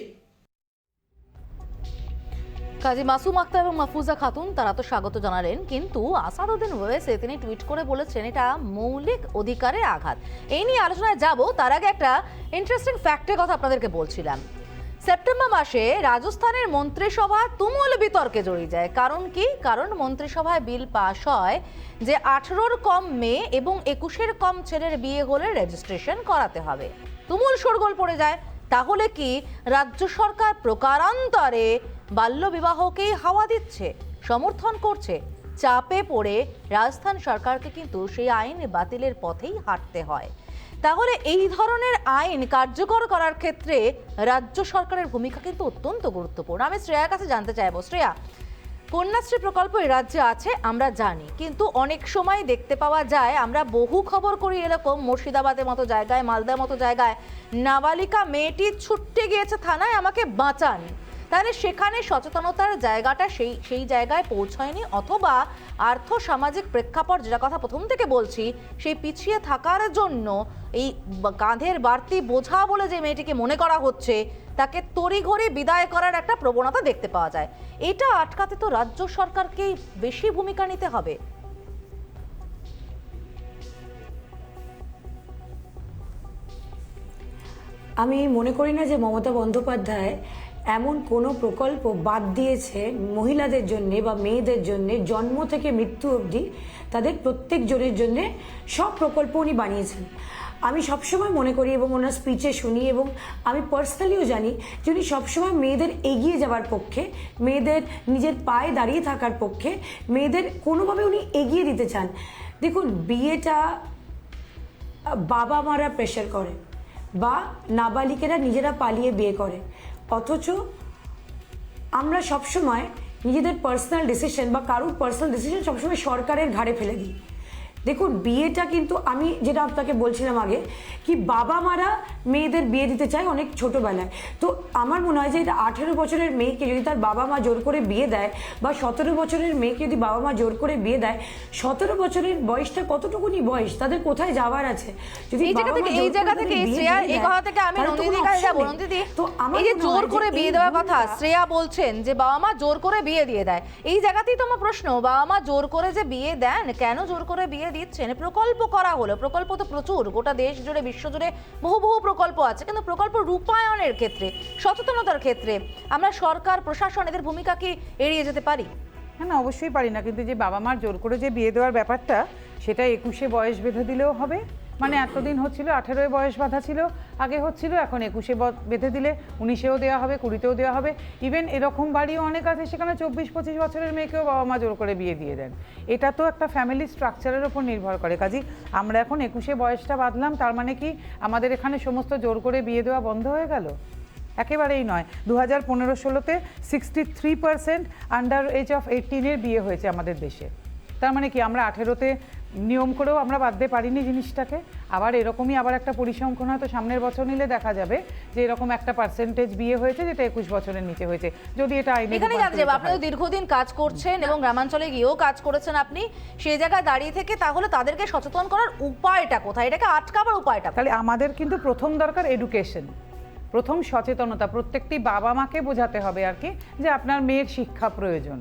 কাজী মাসুম আক্তার এবং মাহফুজা খাতুন তারা তো স্বাগত জানালেন, কিন্তু আসাদউদ্দিন ওয়েসে তিনি টুইট করে বলেছেন এটা মৌলিক অধিকারের আঘাত। এই নিয়ে আলোচনায় যাব, তার আগে একটা ইন্টারেস্টিং ফ্যাক্টের কথা আপনাদেরকে বলছিলাম। সেপ্টেম্বর মাসে রাজস্থানের মন্ত্রিসভা তুমুল বিতর্কে জড়িয়ে যায়। কারণ কি? কারণ মন্ত্রিসভায় বিল পাশ হয় যে 18-র কম মেয়ে এবং 21-এর কম ছেলের বিয়ে হলে রেজিস্ট্রেশন করাতে হবে। তুমুল শোরগোল পড়ে যায়। তাহলে কি রাজ্য সরকার প্রকারান্তরে বাল্যবিবাহকেই হাওয়া দিচ্ছে, সমর্থন করছে? চাপে পড়ে রাজস্থান সরকারকে কিন্তু সেই আইন বাতিলের পথেই হাঁটতে হয়। তাহলে এই ধরনের আইন কার্যকর করার ক্ষেত্রে রাজ্য সরকারের ভূমিকা কিন্তু অত্যন্ত গুরুত্বপূর্ণ। আমি শ্রেয়ার কাছে জানতে চাইবো, শ্রেয়া, কন্যাশ্রী প্রকল্প এই রাজ্যে আছে আমরা জানি, কিন্তু অনেক সময় দেখতে পাওয়া যায়, আমরা বহু খবর করি এরকম, মুর্শিদাবাদের মতো জায়গায়, মালদার মতো জায়গায় নাবালিকা মেয়েটি ছুটতে গিয়েছে থানায়, আমাকে বাঁচান। তাহলে সেখানে সচেতনতার জায়গাটা সেই জায়গায় পৌঁছায়নি, অথবা আর্থ সামাজিক প্রেক্ষাপট, যেটা কথা প্রথম থেকে বলছি, সেই পিছিয়ে থাকার জন্য এই কাঁধের বাড়তি বোঝা বলে যে মেয়েটিকে মনে করা হচ্ছে, তাকে তড়িঘড়ি বিদায় করার একটা প্রবণতা দেখতে পাওয়া যায়। এটা আটকাতে তো রাজ্য সরকারকেই বেশি ভূমিকা নিতে হবে।
আমি মনে করি না যে মমতা বন্দ্যোপাধ্যায় এমন কোনো প্রকল্প বাদ দিয়েছে মহিলাদের জন্য বা মেয়েদের জন্য, জন্ম থেকে মৃত্যু অবধি তাদের প্রত্যেক জনের জন্য সব প্রকল্প উনি বানিয়েছেন। আমি সবসময় মনে করি এবং ওনার স্পিচে শুনি এবং আমি পার্সোনালিও জানি যে উনি সবসময় মেয়েদের এগিয়ে যাওয়ার পক্ষে, মেয়েদের নিজের পায়ে দাঁড়িয়ে থাকার পক্ষে, মেয়েদের কোনোভাবে উনি এগিয়ে দিতে চান। দেখুন, বিয়েটা বাবা মারা প্রেশার করে বা নাবালিকেরা নিজেরা পালিয়ে বিয়ে করে, অথচ আমরা সবসময় নিজেদের পার্সোনাল ডিসিশন বা কারোর পার্সোনাল ডিসিশন সবসময় সরকারের ঘাড়ে ফেলে দিই। দেখুন, বিয়েটা কিন্তু আমি যেটা আপনাকে বলছিলাম আগে, কি বাবা মারা মেয়েদের বিয়ে দিতে চায় অনেক ছোটোবেলায়। তো আমার মনে হয় যে এটা 18 বছরের মেয়েকে যদি তার বাবা মা জোর করে বিয়ে দেয়, বা 17 বছরের মেয়েকে যদি বাবা মা জোর করে বিয়ে দেয়, 17 বছরের বয়সটা কতটুকুনি বয়স, তাদের কোথায় যাওয়ার আছে? যদি
এই জায়গা থেকে শ্রেয়া, এই কথা থেকে আমি নন্দিনীর কাছে যাবো। নন্দিনী, এই যে জোর করে বিয়ে দেওয়ার কথা শ্রেয়া বলছেন, যে বাবা মা জোর করে বিয়ে দিয়ে দেয়, এই জায়গাতেই তোমার প্রশ্ন, বাবা মা জোর করে যে বিয়ে দেন, কেন জোর করে বিয়ে দিচ্ছেন? প্রকল্প করা হলো, প্রকল্প তো প্রচুর, গোটা দেশ জুড়ে, বিশ্ব জুড়ে বহু প্রকল্প আছে, কিন্তু প্রকল্প রূপায়ণের ক্ষেত্রে, সচেতনতার ক্ষেত্রে আমরা সরকার, প্রশাসন, এদের ভূমিকা কি এড়িয়ে যেতে পারি?
হ্যাঁ, না, অবশ্যই পারি না, কিন্তু যে বাবা মার জোর করে যে বিয়ে দেওয়ার ব্যাপারটা, সেটা 21-এ বয়স বেঁধে দিলেও হবে। মানে এতদিন হচ্ছিল 18-এ বয়স বাঁধা ছিল, আগে হচ্ছিল, এখন 21-এ বেঁধে দিলে 19-এও দেওয়া হবে, 20-তেও দেওয়া হবে। ইভেন এরকম বাড়িও অনেক আছে সেখানে 24-25 বছরের মেয়েকেও বাবা মা জোর করে বিয়ে দিয়ে দেন। এটা তো একটা ফ্যামিলি স্ট্রাকচারের ওপর নির্ভর করে। কাজেই আমরা এখন 21-এ বয়সটা বাঁধলাম, তার মানে কি আমাদের এখানে সমস্ত জোর করে বিয়ে দেওয়া বন্ধ হয়ে গেল? একেবারেই নয়। 2015-16-তে 63% আন্ডার এজ অফ 18-এর বিয়ে হয়েছে আমাদের দেশে। তার মানে কি আমরা 18-তে নিয়ম করেও আমরা বাঁধতে পারিনি জিনিসটাকে? আবার এরকমই আবার একটা পরিসংখ্যান হয়তো সামনের বছর নিলে দেখা যাবে যে এরকম একটা পার্সেন্টেজ বিয়ে হয়েছে যেটা 21 বছরের নিচে হয়েছে, যদি এটা আইনে।
এখানে জানতে যাবো, আপনি তো দীর্ঘদিন কাজ করছেন এবং গ্রামাঞ্চলে গিয়েও কাজ করেছেন আপনি, সেই জায়গায় দাঁড়িয়ে থেকে তাহলে তাদেরকে সচেতন করার উপায়টা কোথায়, এটাকে আটকাবার উপায়টা?
তাহলে আমাদের কিন্তু প্রথম দরকার এডুকেশন, প্রথম সচেতনতা। প্রত্যেকটি বাবা মাকে বোঝাতে হবে আর কি, যে আপনার মেয়ের শিক্ষা প্রয়োজন,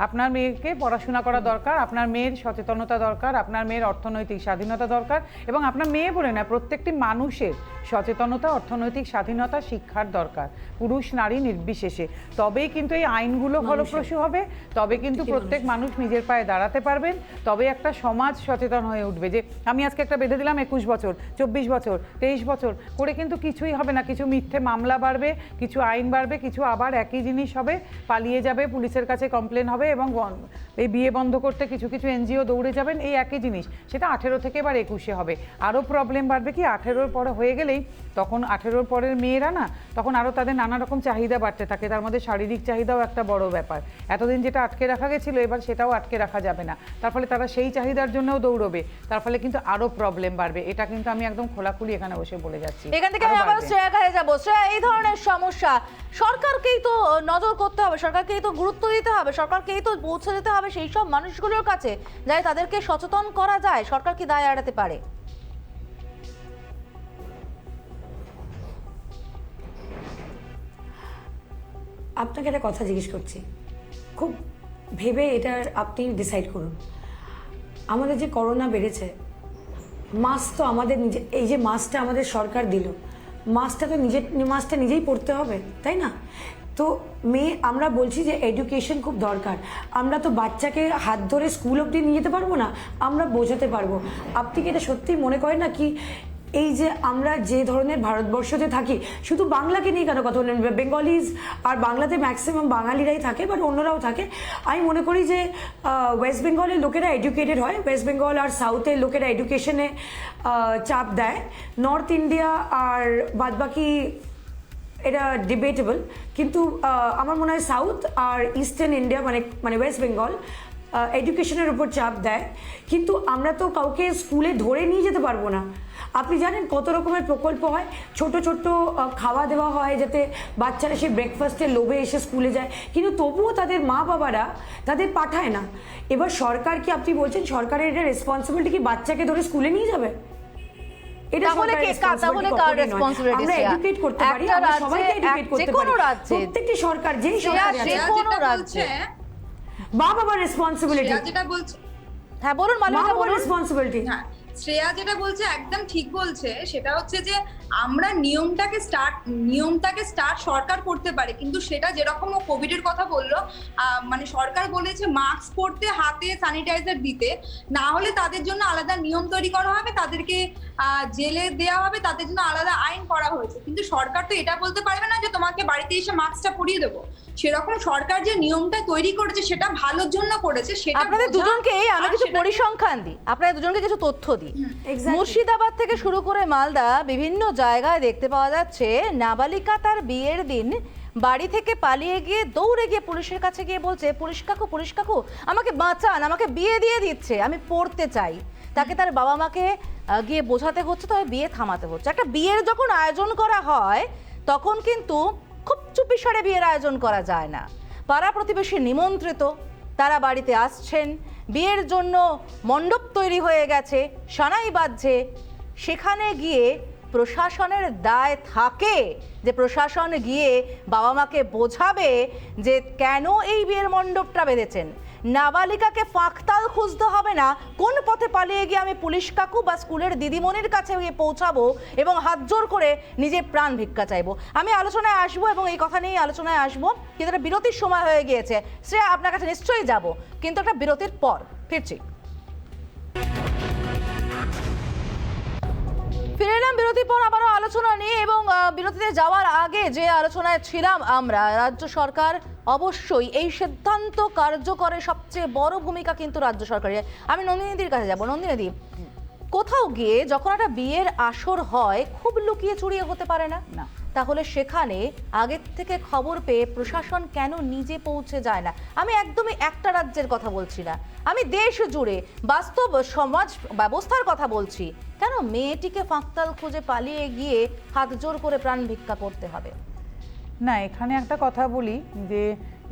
আপনার মেয়েকে পড়াশোনা করা দরকার, আপনার মেয়ের সচেতনতা দরকার, আপনার মেয়ের অর্থনৈতিক স্বাধীনতা দরকার, এবং আপনার মেয়ে বলে না, প্রত্যেকটি মানুষের সচেতনতা, অর্থনৈতিক স্বাধীনতা, শিক্ষার দরকার, পুরুষ নারী নির্বিশেষে। তবেই কিন্তু এই আইনগুলো ফলপ্রসূ হবে, তবে কিন্তু প্রত্যেক মানুষ নিজের পায়ে দাঁড়াতে পারবেন, তবে একটা সমাজ সচেতন হয়ে উঠবে। যে আমি আজকে একটা বেঁধে দিলাম 21 বছর, 24 বছর, 23 বছর করে কিন্তু কিছুই হবে না। কিছু মিথ্যে মামলা বাড়বে, কিছু আইন বাড়বে, কিছু আবার একই জিনিস হবে, পালিয়ে যাবে, পুলিশের কাছে কমপ্লেন হবে, এবং এই বিয়ে বন্ধ করতে কিছু কিছু এনজিও দৌড়ে যাবেন, এই একই জিনিস। সেটা 18 থেকে এবার 21-এ হবে। আরও প্রবলেম বাড়বে কি 18-র পরে হয়ে গেলেই, তখন 18-র পরের মেয়েরা না তখন আরও তাদের নানা রকম চাহিদা বাড়তে থাকে, তার মধ্যে শারীরিক চাহিদাও একটা বড় ব্যাপার। এতদিন যেটা আটকে রাখা গেছিলো এবার সেটাও আটকে রাখা যাবে না, তার ফলে তারা সেই চাহিদার জন্যও দৌড়বে, তার ফলে কিন্তু আরও প্রবলেম বাড়বে। এটা কিন্তু আমি একদম খোলাখুলি এখানে বসে বলে যাচ্ছি।
এখান থেকে আমি আবার শ্রেয়া কাছে যাবো। শ্রেয়া, এই ধরনের সমস্যা সরকারকেই তো নজর করতে হবে, সরকারকেই তো গুরুত্ব দিতে হবে, সরকারকেই তো পৌঁছে দিতে হবে সেই সব মানুষগুলোর কাছে যাতে তাদেরকে সচেতন করা যায়। সরকার কি দায় এড়াতে পারে?
আপনাকে একটা কথা জিজ্ঞেস করছি, খুব ভেবে এটা আপনি ডিসাইড করুন। আমাদের যে করোনা বেড়েছে, মাস্ক তো আমাদের নিজে, এই যে মাস্কটা আমাদের সরকার দিল, মাস্কটা নিজেই পড়তে হবে, তাই না? তো আমরা বলছি যে এডুকেশন খুব দরকার। আমরা তো বাচ্চাকে হাত ধরে স্কুল অবধি নিয়ে যেতে পারবো না, আমরা বোঝাতে পারবো। আপনি কি এটা সত্যিই মনে করেন না কি এই যে আমরা যে ধরনের ভারতবর্ষতে থাকি, শুধু বাংলাকে নিয়ে কেন কথা বলেন, বেঙ্গলিজ আর বাংলাতে ম্যাক্সিমাম বাঙালিরাই থাকে, বাট অন্যরাও থাকে। আমি মনে করি যে ওয়েস্ট বেঙ্গলের লোকেরা এডুকেটেড হয়, ওয়েস্ট বেঙ্গল আর সাউথের লোকেরা এডুকেশনে চাপ দেয়, নর্থ ইন্ডিয়া আর বাদবাকি এটা ডিবেটেবল, কিন্তু আমার মনে হয় সাউথ আর ইস্টার্ন ইন্ডিয়া মানে ওয়েস্ট বেঙ্গল এডুকেশনের উপর চাপ দেয়। কিন্তু আমরা তো কাউকে স্কুলে ধরে নিয়ে যেতে পারবো না। আপনি জানেন কত রকমের প্রকল্প হয়, ছোট ছোট খাওয়া দেওয়া হয় যাতে বাচ্চারা সেই ব্রেকফাস্টের লোভে এসে স্কুলে যায়, কিন্তু তবুও তাদের মা বাবারা তাদের পাঠায় না। এবার সরকার কি, আপনি বলছেন সরকারের এটা রেসপন্সিবিলিটি কি বাচ্চাকে ধরে স্কুলে নিয়ে যাবে? প্রত্যেকটি সরকার যেই বাবার রেসপন্সিবিলিটি।
হ্যাঁ বলুন, মালিকা বলুন।
রেসপন্সিবিলিটি।
হ্যাঁ, শ্রেয়া যেটা বলছে একদম ঠিক বলছে, সেটা হচ্ছে যে আমরা নিয়মটাকে স্টার্ট সরকার করতে পারে, কিন্তু সেটা যেরকম ও কোভিড এর কথা বললো, মানে সরকার বলেছে মাস্ক পরতে, হাতে স্যানিটাইজার দিতে, না হলে তাদের জন্য আলাদা নিয়ম তৈরি করা হবে, তাদেরকে জেলে দেওয়া হবে, তাদের জন্য আলাদা আইন করা হয়েছে। কিন্তু সরকার তো এটা বলতে পারবে না যে তোমাকে বাড়িতে এসে মাস্কটা পরিয়ে দেবো। সেরকম সরকার যে নিয়মটা তৈরি করেছে সেটা ভালোর জন্য করেছে। সেটা
আপনাদের দুজনকে আমি কিছু পরিসংখ্যান দিই, আপনাদের দুজনকে কিছু তথ্য দিই। মুর্শিদাবাদ থেকে শুরু করে মালদা বিভিন্ন জায়গায় দেখতে পাওয়া যাচ্ছে নাবালিকা তার বিয়ের দিন বাড়ি থেকে পালিয়ে গিয়ে দৌড়ে গিয়ে পুলিশের কাছে গিয়ে বলছে, পুলিশ কাকু আমাকে বাঁচান, আমাকে বিয়ে দিয়ে দিচ্ছে, আমি পড়তে চাই। তাকে তার বাবা মাকে গিয়ে বোঝাতে হচ্ছে, তবে বিয়ে থামাতে হচ্ছে। একটা বিয়ের যখন আয়োজন করা হয় তখন কিন্তু খুব চুপিসারে বিয়ের আয়োজন করা যায় না। পাড়া প্রতিবেশী নিমন্ত্রিত, তারা বাড়িতে আসছেন, বিয়ের জন্য মণ্ডপ তৈরি হয়ে গেছে, সানাই বাজছে। সেখানে গিয়ে প্রশাসনের দায় থাকে যে প্রশাসন গিয়ে বাবা মাকে বোঝাবে যে কেন এই বিয়ের মণ্ডপটা বেঁধেছেন। নাবালিকাকে ফাঁকতাল খুঁজতে হবে না, কোন পথে পালিয়ে গিয়ে আমি পুলিশ কাকু বা স্কুলের দিদিমণির কাছে গিয়ে পৌঁছাবো এবং হাত জোর করে নিজের প্রাণ ভিক্ষা চাইবো। আমি আলোচনায় আসবো এবং এই কথা নিয়ে আলোচনায় আসবো, কিন্তু একটা বিরতির সময় হয়ে গিয়েছে। শ্রেয়া, আপনার কাছে নিশ্চয়ই যাব, কিন্তু একটা বিরতির পর ফিরছি। ফিরে এলাম বিরতির পর আবারও আলোচনা নিয়ে, এবং বিরতিতে যাওয়ার আগে যে আলোচনায় ছিলাম আমরা, রাজ্য সরকার অবশ্যই এই সিদ্ধান্ত কার্যকরে সবচেয়ে বড় ভূমিকা কিন্তু রাজ্য সরকারের। আমি নন্দিনীদির কাছে যাব। নন্দিনীদি, কোথাও গিয়ে যখন একটা বিয়ের আসর হয় খুব লুকিয়ে চুরিয়ে হতে পারে না, তাহলে সেখানে আগের থেকে খবর পেয়ে প্রশাসন কেন নিজে পৌঁছে যায় না? আমি একদমই একটা রাজ্যের কথা বলছি না, আমি দেশ জুড়ে বাস্তব সমাজ ব্যবস্থার কথা বলছি। কেন মেয়েটিকে ফাঁকতাল খুঁজে পালিয়ে গিয়ে হাত জোর করে প্রাণ ভিক্ষা করতে হবে?
না, এখানে একটা কথা বলি যে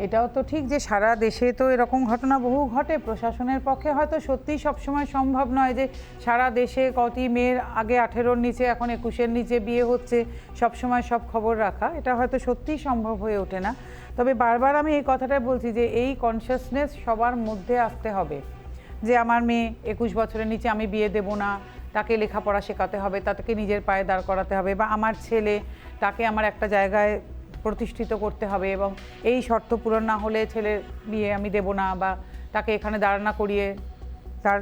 এটাও তো ঠিক যে সারা দেশে তো এরকম ঘটনা বহু ঘটে। প্রশাসনের পক্ষে হয়তো সত্যিই সবসময় সম্ভব নয় যে সারা দেশে কটি মেয়ের আগে 18-র নিচে, এখন 21-এর নিচে বিয়ে হচ্ছে, সবসময় সব খবর রাখা, এটা হয়তো সত্যিই সম্ভব হয়ে ওঠে না। তবে বারবার আমি এই কথাটাই বলছি যে এই কনসিয়াসনেস সবার মধ্যে আসতে হবে যে আমার মেয়ে 21 বছরের নিচে আমি বিয়ে দেব না, তাকে লেখাপড়া শেখাতে হবে, তাকে নিজের পায়ে দাঁড় করাতে হবে, বা আমার ছেলে, তাকে আমার একটা জায়গায় প্রতিষ্ঠিত করতে হবে, এবং এই শর্ত পূরণ না হলে ছেলের বিয়ে আমি দেব না, বা তাকে এখানে দাঁড়ানা করিয়ে তার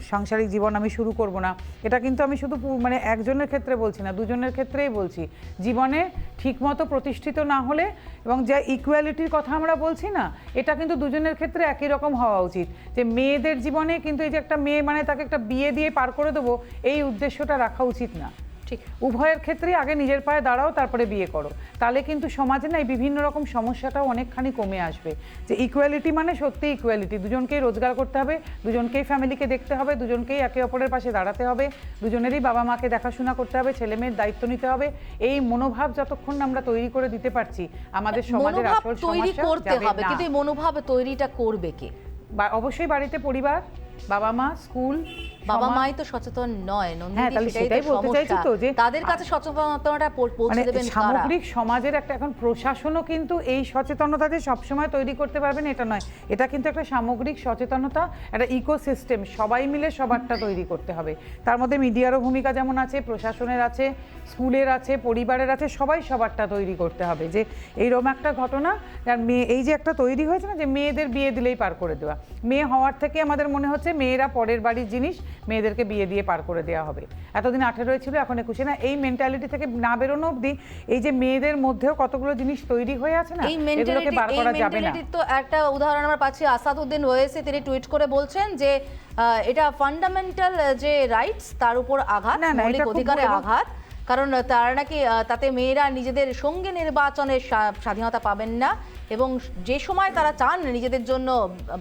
সাংসারিক জীবন আমি শুরু করব না, এটা কিন্তু আমি শুধু মানে একজনের ক্ষেত্রে বলছি না, দুজনের ক্ষেত্রেই বলছি। জীবনে ঠিকমতো প্রতিষ্ঠিত না হলে এবং যা ইকুয়ালিটির কথা আমরা বলছি না, এটা কিন্তু দুজনের ক্ষেত্রে একই রকম হওয়া উচিত। যে মেয়েদের জীবনে কিন্তু এই যে একটা মেয়ে মানে তাকে একটা বিয়ে দিয়ে পার করে দেবো, এই উদ্দেশ্যটা রাখা উচিত না। ঠিক উভয়ের ক্ষেত্রেই আগে নিজের পায়ে দাঁড়াও, তারপরে বিয়ে করো, তাহলে কিন্তু সমাজে না এই বিভিন্ন রকম সমস্যাটাও অনেকখানি কমে আসবে। যে ইকুয়ালিটি মানে সত্যি ইকুয়ালিটি, দুজনকেই রোজগার করতে হবে, দুজনকেই ফ্যামিলিকে দেখতে হবে, দুজনকেই একে অপরের পাশে দাঁড়াতে হবে, দুজনেরই বাবা মাকে দেখাশোনা করতে হবে, ছেলে মেয়ের দায়িত্ব নিতে হবে। এই মনোভাব যতক্ষণ না আমরা তৈরি করে দিতে পারছি, আমাদের সমাজের আসল
তৈরি করতে হবে, কিন্তু এই মনোভাব তৈরিটা করবে কে?
অবশ্যই বাড়িতে পরিবার, বাবা মা, স্কুল।
বাবা মাই তো সচেতন নয় নন্দিনী,
সেটাই বলতে চাইছি তো, যে
তাদের কাছে সচেতনতাটা পৌঁছে দেবেন কারা?
সামগ্রিক সমাজের একটা এখন প্রশাসনও কিন্তু এই সচেতনতা যে সবসময় তৈরি করতে পারবেন এটা নয়, এটা কিন্তু একটা সামগ্রিক সচেতনতা, একটা ইকোসিস্টেম, সবাই মিলে সবারটা তৈরি করতে হবে। তার মধ্যে মিডিয়ারও ভূমিকা যেমন আছে, প্রশাসনের আছে, স্কুলের আছে, পরিবারের আছে, সবাই সবারটা তৈরি করতে হবে। যে এইরকম একটা ঘটনা, আর মেয়ে এই যে একটা তৈরি হয়েছে না, যে মেয়েদের বিয়ে দিলেই পার করে দেওয়া, মেয়ে হওয়ার থেকে আমাদের মনে হচ্ছে মেয়েরা পরের বাড়ির জিনিস, মেয়েদেরকে বিয়ে দিয়ে পার করে দেওয়া হবে। এতদিন 18 ছিল, এখন 21 না। এই মেন্টালিটি থেকে না বেরোনো অবধি এই যে মেয়েদের মধ্যেও কতগুলো জিনিস তৈরি হয়ে আছে না, এগুলোকে বার করা যাবে না।
তো একটা উদাহরণ আমরা পাচ্ছি, আসাদউদ্দিন ওয়েসি, তিনি টুইট করে বলছেন যে এটা ফান্ডামেন্টাল যে রাইটস তার উপর আঘাত, মৌলিক অধিকারে আঘাত, কারণ তারা নাকি তাতে মেয়েরা নিজেদের সঙ্গী নির্বাচনের স্বাধীনতা পাবেন না, এবং যে সময় তারা চান নিজেদের জন্য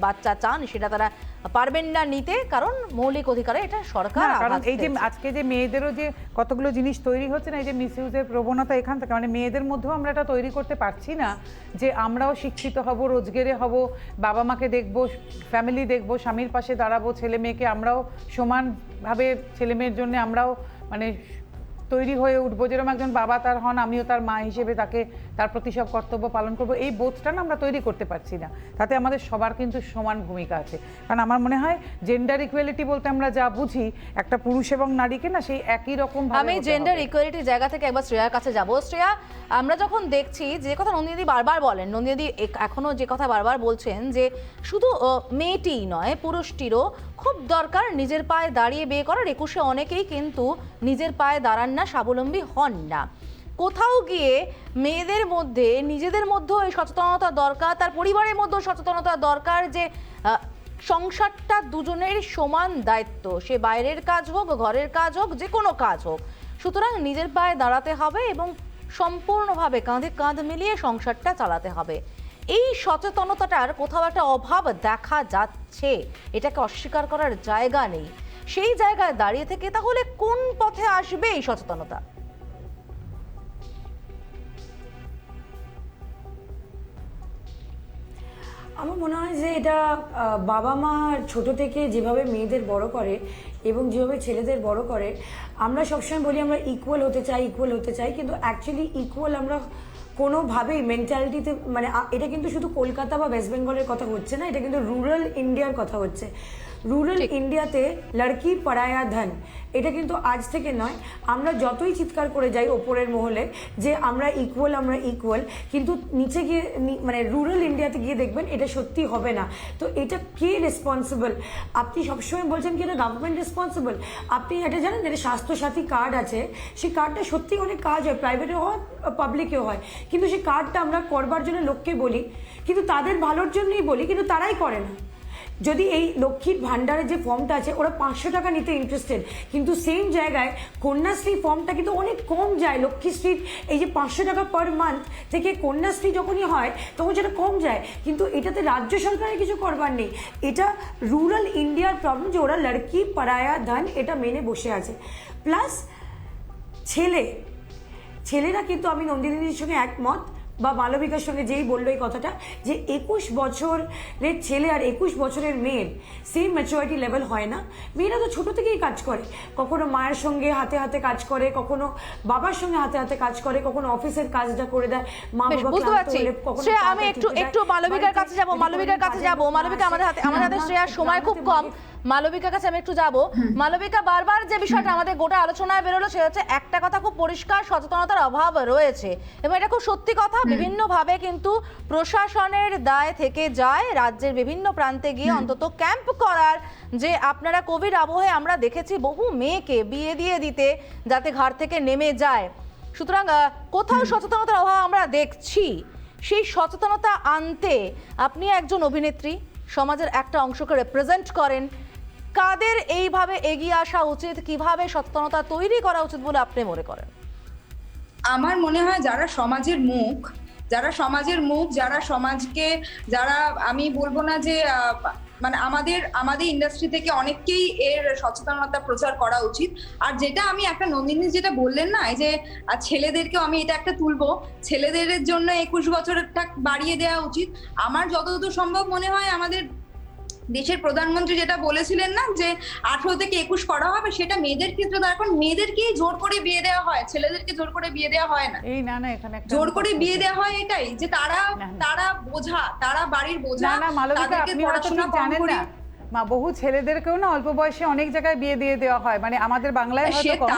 বাচ্চা চান সেটা তারা পারবেন না নিতে, কারণ মৌলিক অধিকারে এটা সরকার।
কারণ এই যে আজকে যে মেয়েদেরও যে কতগুলো জিনিস তৈরি হচ্ছে না, এই যে মিসইউজের প্রবণতা এখান থেকে, মানে মেয়েদের মধ্যেও আমরা এটা তৈরি করতে পারছি না যে আমরাও শিক্ষিত হব, রোজগারে হব, বাবা মাকে দেখবো, ফ্যামিলি দেখবো, স্বামীর পাশে দাঁড়াবো, ছেলে মেয়েকে আমরাও সমানভাবে ছেলে মেয়ের জন্য আমরাও মানে তৈরি হয়ে উঠবো, যেরকম একজন বাবা তার হন, আমিও তার মা হিসেবে তাকে তার প্রতি সব কর্তব্য পালন করবো, এই বোধটা না আমরা তৈরি করতে পারছি না। তাতে আমাদের সবার কিন্তু সমান ভূমিকা আছে। কারণ আমার মনে হয় জেন্ডার ইকুয়ালিটি বলতে আমরা যা বুঝি, একটা পুরুষ এবং নারীকে না সেই একই রকম।
আমি জেন্ডার ইকুয়ালিটির জায়গা থেকে একবার শ্রেয়ার কাছে যাবো। শ্রেয়া, আমরা যখন দেখছি যে কথা নন্দিনী বারবার বলেন, নন্দিনী এখনো যে কথা বারবার বলছেন যে শুধু মেয়েটিই নয়, পুরুষটিরও খুব দরকার নিজের পায়ে দাঁড়িয়ে বিয়ে করার। 21-এ অনেকেই কিন্তু নিজের পায়ে দাঁড়ান না, স্বাবলম্বী হন না। কোথাও গিয়ে মেয়েদের মধ্যে নিজেদের মধ্যেও এই সচেতনতা দরকার, তার পরিবারের মধ্যেও সচেতনতা দরকার যে সংসারটা দুজনের সমান দায়িত্ব, সে বাইরের কাজ হোক, ঘরের কাজ হোক, যে কোনো কাজ হোক। সুতরাং নিজের পায়ে দাঁড়াতে হবে এবং সম্পূর্ণভাবে কাঁধে কাঁধ মিলিয়ে সংসারটা চালাতে হবে। এই সচেতনতাটার কোথাও একটা অভাব দেখা যাচ্ছে, এটাকে অস্বীকার করার জায়গা নেই। সেই জায়গায় দাঁড়িয়ে থেকে তাহলে কোন পথে আসবে এই সচেতনতা?
আমার মনে হয় যে এটা বাবা মা ছোট থেকে যেভাবে মেয়েদের বড় করে এবং যেভাবে ছেলেদের বড় করে, আমরা সবসময় বলি আমরা ইকুয়াল হতে চাই, কিন্তু অ্যাকচুয়ালি ইকুয়াল আমরা কোনোভাবেই মেন্টালিটিতে, মানে এটা কিন্তু শুধু কলকাতা বা ওয়েস্ট বেঙ্গলের কথা হচ্ছে না, এটা কিন্তু রুরাল ইন্ডিয়ার কথা হচ্ছে। রুরাল ইন্ডিয়াতে লড়কি পড়ায়া ধন, এটা কিন্তু আজ থেকে নয়। আমরা যতই চিৎকার করে যাই ওপরের মহলে যে আমরা ইকুয়াল, কিন্তু নিচে গিয়ে মানে রুরাল ইন্ডিয়াতে গিয়ে দেখবেন এটা সত্যি হবে না। তো এটা কে রেসপন্সিবল? আপনি সবসময় বলছেন কি এটা গভর্নমেন্ট রেসপন্সিবল। আপনি এটা জানেন যে স্বাস্থ্যসাথী কার্ড আছে, সেই কার্ডটা সত্যি অনেক কাজ হয়, প্রাইভেটেও হয়, পাবলিকেও হয়, কিন্তু সেই কার্ডটা আমরা করবার জন্য লোককে বলি, কিন্তু তাদের ভালোর জন্যই বলি, কিন্তু তারাই করে না। যদি এই লক্ষ্মীর ভাণ্ডারের যে ফর্মটা আছে, ওরা 500 টাকা নিতে ইন্টারেস্টেড, কিন্তু সেম জায়গায় কন্যাশ্রী ফর্মটা কিন্তু অনেক কম যায়। লক্ষ্মীশ্রীর এই যে 500 টাকা পার মান্থ থেকে কন্যাশ্রী যখনই হয় তখন সেটা কম যায়, কিন্তু এটাতে রাজ্য সরকারের কিছু করবার নেই। এটা রুরাল ইন্ডিয়ার প্রবলেম যে ওরা লড়কি পড়ায়া ধন এটা মেনে বসে আছে। প্লাস ছেলেরা কিন্তু, আমি নন্দিনীর সঙ্গে একমত, বা মালবিকার সঙ্গে যেই বললো এই কথাটা, যে 21 বছরের ছেলে আর 21 বছরের মেয়ের সেম ম্যাচুরিটি লেভেল হয় না। মেয়েরা তো ছোট থেকেই কাজ করে, কখনো মায়ের সঙ্গে হাতে হাতে কাজ করে, কখনো বাবার সঙ্গে হাতে হাতে কাজ করে, কখনো অফিসের কাজটা করে দেয়, মা বাবা ক্লান্ত হলে কখনো।
আমি একটু মালবিকার কাছে যাবো। মালবিকা, আমাদের হাতে শ্রেয়ার সময় খুব কম। মালবিকার কাছে আমি একটু যাব। মালবিকা, বারবার যে বিষয়টা আমাদের গোটা আলোচনায় বেরোলো সে হচ্ছে একটা কথা খুব পরিষ্কার, সচেতনতার অভাব রয়েছে এবং এটা খুব সত্যি কথা। বিভিন্নভাবে কিন্তু প্রশাসনের দায় থেকে যায় রাজ্যের বিভিন্ন প্রান্তে গিয়ে অন্তত ক্যাম্প করার, যে আপনারা কোভিড আবহে আমরা দেখেছি বহু মেয়েকে বিয়ে দিয়ে দিতে যাতে ঘাট থেকে নেমে যায়। সুতরাং কোথাও সচেতনতার অভাব আমরা দেখছি। সেই সচেতনতা আনতে আপনি একজন অভিনেত্রী, সমাজের একটা অংশকে রিপ্রেজেন্ট করেন, কাদের এইভাবে এগিয়ে আসা উচিত, কিভাবে সচেতনতা তৈরি করা উচিত বলে আপনি মনে করেন?
আমার মনে হয় যারা সমাজের মুখ, যারা সমাজকে, যারা আমি বলবো না যে মানে আমাদের ইন্ডাস্ট্রি থেকে অনেককেই এর সচেতনতা প্রচার করা উচিত। আর যেটা আমি একটা নন্দিনী যেটা বললেন না, এই যে ছেলেদেরকেও আমি এটা একটা তুলবো, ছেলেদের জন্য 21 বছরটা বাড়িয়ে দেওয়া উচিত। আমার যতদূর সম্ভব মনে হয় আমাদের দেশের প্রধানমন্ত্রী যেটা বলেছিলেন না যে 18 থেকে 21 করা হবে, সেটা মেয়েদের ক্ষেত্রে তো এখন মেয়েদেরকেই জোর করে বিয়ে দেওয়া হয়, ছেলেদেরকে জোর করে বিয়ে দেওয়া হয় না।
এই না এখানে
জোর করে বিয়ে দেওয়া হয় এটাই যে তারা বোঝা, তারা বাড়ির বোঝা।
না মালবিকা, আপনি ওটা তো ঠিক জানেন না মা, বহু ছেলেদেরকেও না অল্প বয়সে অনেক জায়গায় বিয়ে দিয়ে দেওয়া হয়। মানে আমাদের বাংলায় হয়তো কম,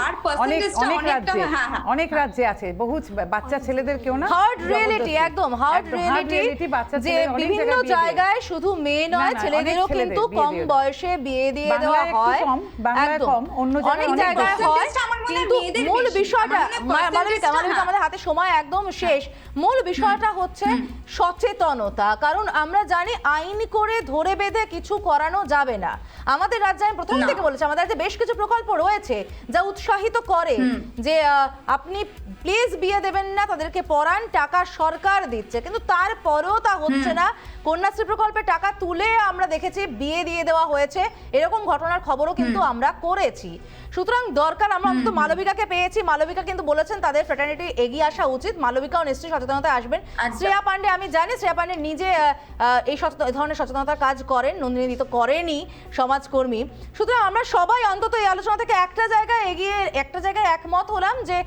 অনেক রাজ্যে আছে বহু বাচ্চা ছেলেদেরকেও না।
হার্ড রিয়েলিটি, একদম হার্ড রিয়েলিটি, যে বিভিন্ন জায়গায় শুধু মেয়ে নয় ছেলেদেরও কিন্তু কম বয়সে বিয়ে দিয়ে দেওয়া হয়।
বাংলায় কম, অন্য
অনেক জায়গায় হয়। কিন্তু মূল বিষয়টা, মালবিকা আমাদের হাতে সময় একদম শেষ, মূল বিষয়টা হচ্ছে সচেতনতা। কারণ আমরা জানি আইন করে ধরে বেঁধে কিছু করানো যাবে না। আমাদের রাজ্যে, আমি প্রথম থেকে বলেছি, আমাদের রাজ্যে বেশ কিছু প্রকল্প রয়েছে যা উৎসাহিত করে যে আপনি প্লিজ বিয়ে দেবেন না, তাদেরকে পড়ান, টাকা সরকার দিচ্ছে, কিন্তু তারপরেও তা হচ্ছে না। কন্যাশ্রী প্রকল্পে টাকা তুলে আমরা দেখেছি বিয়ে দিয়ে দেওয়া হয়েছে, এরকম ঘটনার খবরও কিন্তু আমরা করেছি। সুতরাং দরকার, আমরা অন্তত মালবিকাকে পেয়েছি, মালবিকা কিন্তু বলেছেন তাদের ফ্র্যাটার্নিটি এগিয়ে আসা উচিত, মালবিকাও নিশ্চয়ই সচেতনতায় আসবেন। শ্রেয়া পান্ডে, আমি জানি শ্রেয়া পান্ডে নিজে এই ধরনের সচেতনতার কাজ করেন, নন্দিনী তো করেনি, সমাজকর্মী। সুতরাং আমরা সবাই অন্তত এই আলোচনা থেকে একটা জায়গায় একমত হলাম যে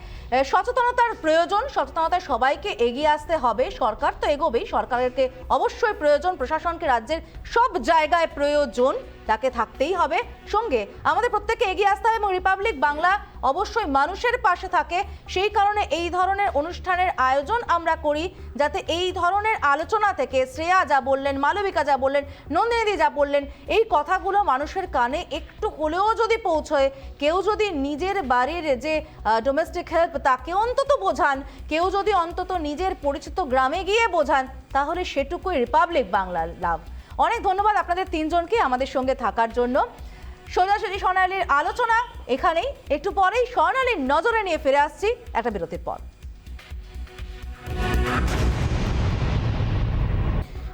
সচেতনতার প্রয়োজন, সচেতনতায় সবাইকে এগিয়ে আসতে হবে। সরকার তো এগোবেই, সরকারকে অবশ্যই প্রয়োজন, প্রশাসনকে রাজ্যের সব জায়গায় প্রয়োজন, তাকে থাকতেই হবে। সঙ্গে আমাদের প্রত্যেককে এগিয়ে আসতে হবে এবং রিপাবলিক বাংলা অবশ্যই মানুষের পাশে থাকে। সেই কারণে এই ধরনের অনুষ্ঠানের আয়োজন আমরা করি, যাতে এই ধরনের আলোচনা থেকে শ্রেয়া যা বললেন, মালবিকা যা বললেন, নন্দিনী যা বললেন, এই কথাগুলো মানুষের কানে একটু হলেও যদি পৌঁছয়, কেউ যদি নিজের বাড়ির যে ডোমেস্টিক হেল্প তাকে অন্তত বোঝান, কেউ যদি অন্তত নিজের পরিচিত গ্রামে গিয়ে বোঝান, তাহলে সেটুকুই রিপাবলিক বাংলার লাভ। অনেক ধন্যবাদ আপনাদের তিনজনকে আমাদের সঙ্গে থাকার জন্য। সোজাসুজি স্বর্ণালীর আলোচনা এখানেই, একটু পরেই স্বর্ণালীর নজরে নিয়ে ফিরে আসছি একটা বিরতির পর।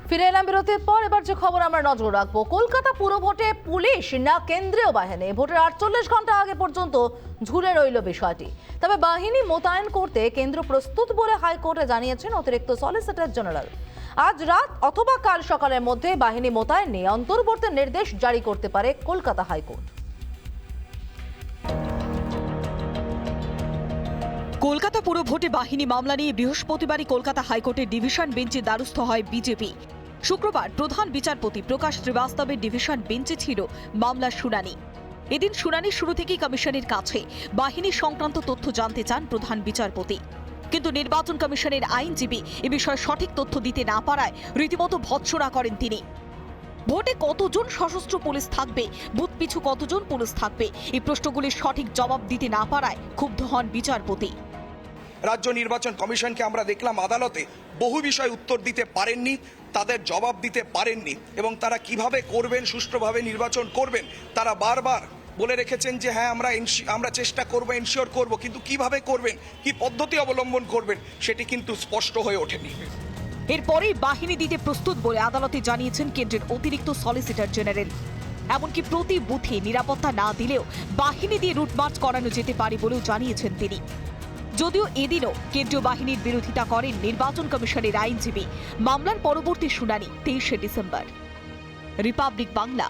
ফিরে এলাম বিরতির পর। এবার যে খবর আমরা নজর রাখবো, কলকাতা পুরভোটে পুলিশ না কেন্দ্রীয় বাহিনী, ভোটের 48 ঘন্টা আগে পর্যন্ত ঝুলে রইল বিষয়টি। তবে বাহিনী মোতায়েন করতে কেন্দ্র প্রস্তুত বলে হাইকোর্টে জানিয়েছেন অতিরিক্ত সলিসিটর জেনারেল। আজ রাত অথবা কাল সকালের মধ্যে বাহিনী মোতায়েন নিয়ে অন্তর্বর্তী নির্দেশ জারি করতে পারে কলকাতা হাইকোর্ট।
কলকাতা পুর ভোটে বাহিনী মামলা নিয়ে বৃহস্পতিবারই কলকাতা হাইকোর্টের ডিভিশন বেঞ্চে দ্বারস্থ হয় বিজেপি। শুক্রবার প্রধান বিচারপতি প্রকাশ শ্রীবাস্তবের ডিভিশন বেঞ্চে ছিল মামলার শুনানি। এদিন শুনানির শুরু থেকেই কমিশনের কাছে বাহিনী সংক্রান্ত তথ্য জানতে চান প্রধান বিচারপতি, কিন্তু নির্বাচন কমিশনের আইনজীবী এ বিষয়ে সঠিক তথ্য দিতে না পারায় রীতিমতো ভৎসনা করেন তিনি। ভোটে কতজন সশস্ত্র পুলিশ থাকবে, বুথ পিছু কতজন পুলিশ থাকবে, এই প্রশ্নগুলির সঠিক জবাব দিতে না পারায় ক্ষুব্ধ হন বিচারপতি।
রাজ্য নির্বাচন কমিশনকে আমরা দেখলাম আদালতে বহু বিষয় উত্তর দিতে পারেননি, তাদের জবাব দিতে পারেননি, এবং তারা কিভাবে করবেন, সুষ্ঠুভাবে নির্বাচন করবেন, তারা বারবার বলে রেখেছেন যে হ্যাঁ আমরা চেষ্টা করব, এনশিওর করব, কিন্তু কিভাবে করবেন, কি পদ্ধতি অবলম্বন করবেন, সেটি কিন্তু স্পষ্ট হয়ে ওঠেনি।
এরপরেই বাহিনী দিতে প্রস্তুত বলে আদালতে জানিয়েছেন কেন্দ্রের অতিরিক্ত সলিসিটর জেনারেল। এমনকি প্রতি বুথে নিরাপত্তা না দিলেও বাহিনী দিয়ে রুটমার্চ করানো যেতে পারে বলেও জানিয়েছেন তিনি। যদিও এদিনও কেন্দ্রীয় বাহিনীর বিরোধিতা করেন নির্বাচন কমিশনের আইনজীবী। মামলার পরবর্তী শুনানি 23শে ডিসেম্বর। রিপাবলিক বাংলা।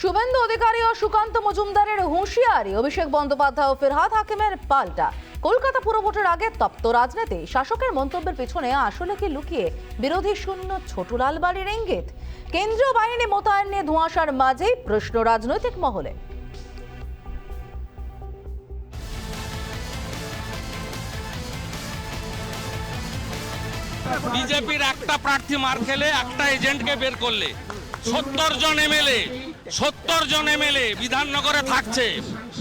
শুভেন্দু অধিকারী ও সুকান্ত মজুমদারের হুঁশিয়ারি, অভিষেক বন্দ্যোপাধ্যায় ও ফিরহাদ হাকিমের পাল্টা। কলকাতা পুর ভোটের আগে তপ্ত রাজনীতি, শাসকের মন্তব্যের পেছনে আসলে কি লুকিয়ে বিরোধী শূন্য ছোটলাল বাড়ির ইঙ্গিত? কেন্দ্রীয় বাহিনী মোতায়েন নিয়ে ধোঁয়াশার মাঝেই প্রশ্ন রাজনৈতিক মহলে।
বিজেপির একটা প্রার্থী মার খেলে একটা এজেন্টকে বের করলে 70 জন এমএলএ বিধাননগরে থাকছে,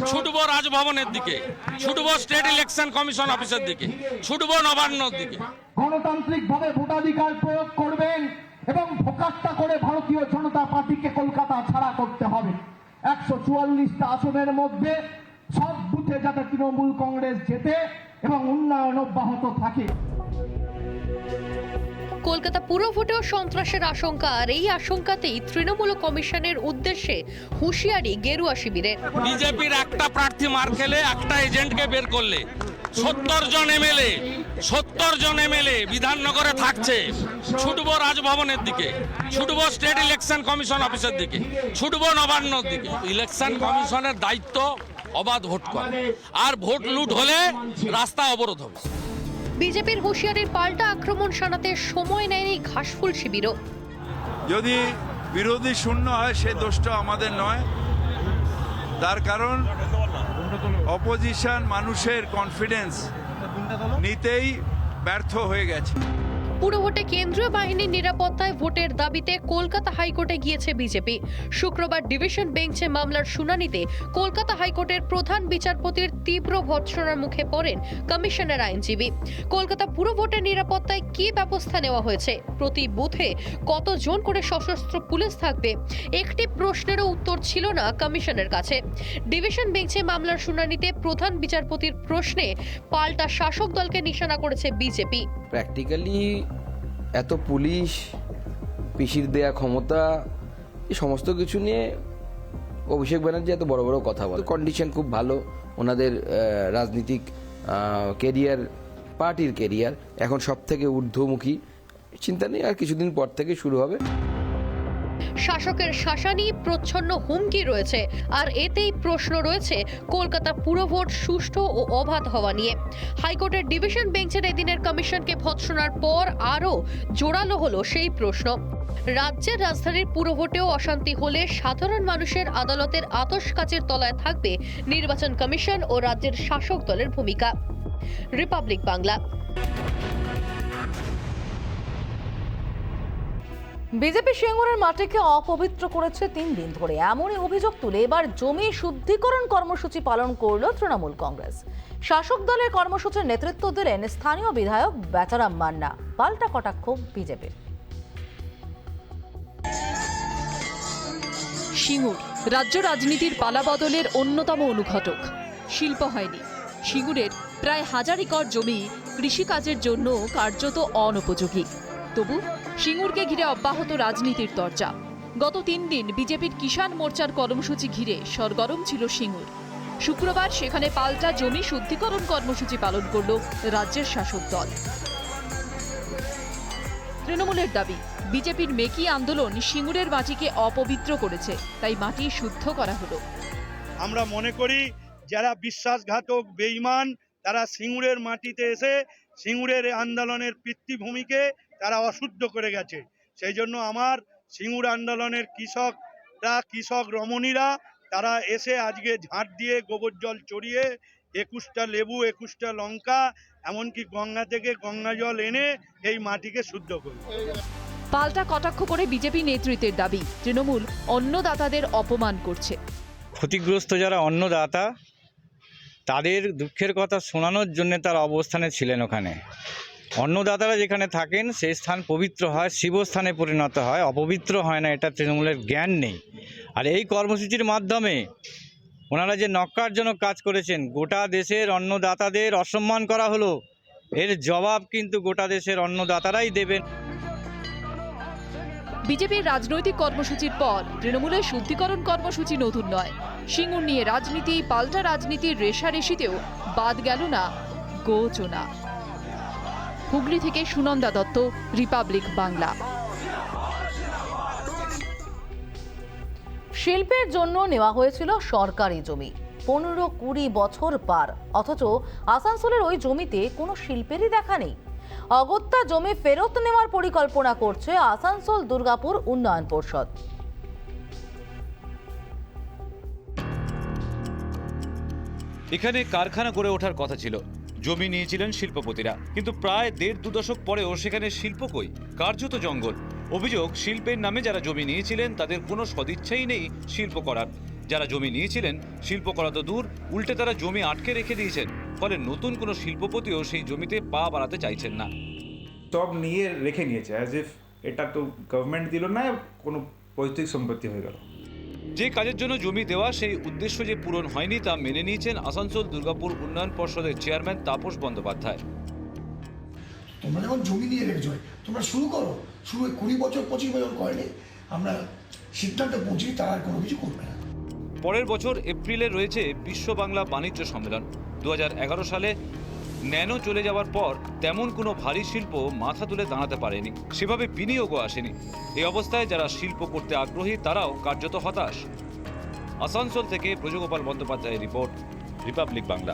ছুটবো রাজভবনের দিকে, ছুটবো স্টেট ইলেকশন কমিশন অফিসের দিকে, ছুটবো নবান্নর দিকে।
গণতান্ত্রিক ভাবে ভোটাধিকার প্রয়োগ করবেন এবং ভোকাট্টা করে ভারতীয় জনতা পার্টিকে কলকাতা ছাড়া করতে হবে। 144টা আসনের মধ্যে সব বুথে যাতে তৃণমূল কংগ্রেস জেতে এবং উন্নয়ন অব্যাহত থাকে।
কলকাতা পুর ভোটেও সন্ত্রাসের আশঙ্কা, আর এই আশঙ্কাতেই তৃণমূল কমিশনের উদ্দেশ্যে হুঁশিয়ারি গেরুয়া শিবিরের।
বিজেপির একটা প্রার্থী মার খেলে একটা এজেন্টকে বের করলে 70 জন এমএলএ বিধাননগরে থাকছে, ছুটবো রাজভবনের দিকে, ছুটবো স্টেট ইলেকশন কমিশন অফিসের দিকে, ছুটবো নবান্নর দিকে। ইলেকশন কমিশনের দায়িত্ব অবাধ ভোট করা, আর ভোট লুট হলে রাস্তা অবরোধ হবে।
বিজেপির হুঁশিয়ারির পাল্টা আক্রমণ শানাতে সময় নেয়নি ঘাসফুল শিবিরও।
যদি বিরোধী শূন্য হয় সে দোষটা আমাদের নয়, তার কারণ অপোজিশন মানুষের কনফিডেন্স নিতেই ব্যর্থ হয়ে গেছে।
পুরো ভোটে কেন্দ্রীয় বাহিনীর নিরাপত্তায় ভোটের দাবিতে কলকাতা হাইকোর্টে গিয়েছে বিজেপি। শুক্রবার ডিভিশন বেঞ্চে মামলার শুনানিতে কলকাতা হাইকোর্টের প্রধান বিচারপতির তীব্র ভর্ৎসনার মুখে পড়েন কমিশনের আইনজীবী। কলকাতা পুরো ভোটের নিরাপত্তায় কি ব্যবস্থা নেওয়া হয়েছে, প্রতি বুথে কতজন করে সশস্ত্র পুলিশ থাকবে, একটি প্রশ্নেরও উত্তর ছিল না কমিশনের কাছে। ডিভিশন বেঞ্চে মামলার শুনানিতে প্রধান বিচারপতির প্রশ্নে পাল্টা শাসক দলকে নিশানা করেছে বিজেপি।
প্র্যাকটিক্যালি এত পুলিশ, পিসির দেয়া ক্ষমতা, এই সমস্ত কিছু নিয়ে অভিষেক ব্যানার্জি এত বড় বড় কথা বলে। কন্ডিশন খুব ভালো, ওনাদের রাজনীতিক কেরিয়ার, পার্টির কেরিয়ার এখন সব থেকে ঊর্ধ্বমুখী, চিন্তা নেই, আর কিছুদিন পর থেকে শুরু হবে।
শাসকের শাসানি প্রচ্ছন্ন হুমকি রয়েছে, আর এতেই প্রশ্ন রয়েছে কলকাতা পুরভোট সুষ্ঠু ও অবাধ হওয়া নিয়ে। হাইকোর্টের ডিভিশন বেঞ্চের এদিনের কমিশনকে ভৎসনার পর আরও জোরালো হলো সেই প্রশ্ন। রাজ্যের রাজধানীর পুরভোটেও অশান্তি হলে সাধারণ মানুষের আদালতের আতশ কাচের তলায় থাকবে নির্বাচন কমিশন ও রাজ্যের শাসক দলের ভূমিকা। রিপাবলিক বাংলা।
বিজেপি সিঙ্গুরের মাটিকে অপবিত্র করেছে 3 দিন ধরে, এমনই অভিযোগ তুলে এবার জমি শুদ্ধিকরণ কর্মসূচি পালন করল তৃণমূল কংগ্রেস। শাসক দলের কর্মসূচির নেতৃত্ব দিলেন স্থানীয় বিধায়ক বেচারাম মান্না। পাল্টা কটাক্ষ বিজেপির।
সিঙ্গুর রাজ্য রাজনীতির পালাবদলের অন্যতম অনুঘটক। শিল্প হয়নি, সিঙ্গুরের প্রায় 1000 একর জমি কৃষিকাজের জন্য কার্যত অনুপযোগী। তবু সিঙ্গুরকে ঘিরে অব্যাহত রাজনীতির চর্চা। গত 3 দিন বিজেপির কিষাণ মোর্চার কর্মসূচি ঘিরে সরগরম ছিল সিঙ্গুর। শুক্রবার সেখানে পাল্টা জমি শুদ্ধিকরণ কর্মসূচি পালন করল রাজ্যের শাসক দল। তৃণমূলের দাবি, বিজেপির মেকি আন্দোলন সিঙ্গুরের মাটিকে অপবিত্র করেছে, তাই মাটি শুদ্ধ করা হলো।
আমরা মনে করি যারা বিশ্বাসঘাতক, বেঈমান, তারা সিঙ্গুরের মাটিতে এসে সিঙ্গুরের আন্দোলনের পিতৃভূমিকে তারা অশুদ্ধ করে গেছে। সেই জন্য আমার সিঙ্গুর আন্দোলনের কৃষক রমণীরা তারা এসে আজকে ঝাঁট দিয়ে গোবর জল চড়িয়ে 21টা লেবু, 21টা লঙ্কা, এমনকি গঙ্গা থেকে গঙ্গা জল এনে এই মাটিকে শুদ্ধ করবে।
পাল্টা কটাক্ষ করে বিজেপি নেতৃত্বের দাবি, তৃণমূল অন্নদাতাদের অপমান করছে।
ক্ষতিগ্রস্ত যারা অন্নদাতা, তাদের দুঃখের কথা শোনানোর জন্য তার অবস্থানে ছিলেন ওখানে। অন্নদাতারা যেখানে থাকেন সেই স্থান পবিত্র হয়, শিবস্থানে পরিণত হয়, অপবিত্র হয় না, এটা তৃণমূলের জ্ঞান নেই। আর এই কর্মসূচির মাধ্যমে ওনারা যে নক্কারজনক কাজ করেছেন, গোটা দেশের অন্নদাতাদের অসম্মান করা হলো, এর জবাব কিন্তু গোটা দেশের অন্নদাতারাই দেবেন।
বিজেপির রাজনৈতিক কর্মসূচির পর তৃণমূলের শুদ্ধিকরণ কর্মসূচি নতুন নয়। সিঙ্গুর নিয়ে রাজনীতি, পাল্টা রাজনীতির রেশারেশিতেও বাদ গেল না গোচনা। হুগলি থেকে সুনন্দা দত্ত, রিপাবলিক বাংলা।
শিল্পের জন্য নেওয়া হয়েছিল সরকারি জমি, 15-20 বছর পার, অথচ আসানসোলের ওই জমিতে কোনো শিল্পেরই দেখা নেই। অগত্যা জমি ফেরত নেওয়ার পরিকল্পনা করছে আসানসোল দুর্গাপুর উন্নয়ন পর্ষদ।
এখানে কারখানা গড়ে ওঠার কথা ছিল, জমি নিয়েছিলেন শিল্পপতিরা, কিন্তু প্রায় 1.5-2 দশক পরেও সেখানে শিল্প কই, কার্যত জঙ্গল। অভিযোগ, শিল্পের নামে যারা জমি নিয়েছিলেন তাদের কোনো সদিচ্ছাই নেই শিল্প করার। যারা জমি নিয়েছিলেন শিল্প করা তো দূর, উল্টে তারা জমি আটকে রেখে দিয়েছেন। ফলে নতুন কোনো শিল্পপতিও সেই জমিতে পা বাড়াতে চাইছেন না।
সব নিয়ে রেখে নিয়েছে, অ্যাজ ইফ এটা তো গভর্নমেন্ট দিল না, কোনো পৈতৃক সম্পত্তি হয়ে গেল।
যে কাজের জন্য জমি দেওয়া সেই উদ্দেশ্য যে পূরণ হয়নি তা মেনে নিয়েছেন আসানসোল দুর্গাপুর উন্নয়ন পর্ষদের চেয়ারম্যান তাপস বন্দ্যোপাধ্যায়।
তোমরা যখন জমি নিয়ে রেখেছো তোমরা শুরু করো, শুরু 20 বছর 25 বছর করেনি, আমরা সিদ্ধান্তে পৌঁছি তারা আর কোনো কিছু করবে না।
পরের বছর এপ্রিলে রয়েছে বিশ্ব বাংলা বাণিজ্য সম্মেলন। 2011 সালে ন্যানো চলে যাওয়ার পর তেমন কোনো ভারী শিল্প মাথা তুলে দাঁড়াতে পারেনি, সেভাবে বিনিয়োগও আসেনি। এই অবস্থায় যারা শিল্প করতে আগ্রহী তারাও কার্যত হতাশ। আসানসোল থেকে ব্রজগোপাল বন্দ্যোপাধ্যায়ের রিপোর্ট, রিপাবলিক বাংলা।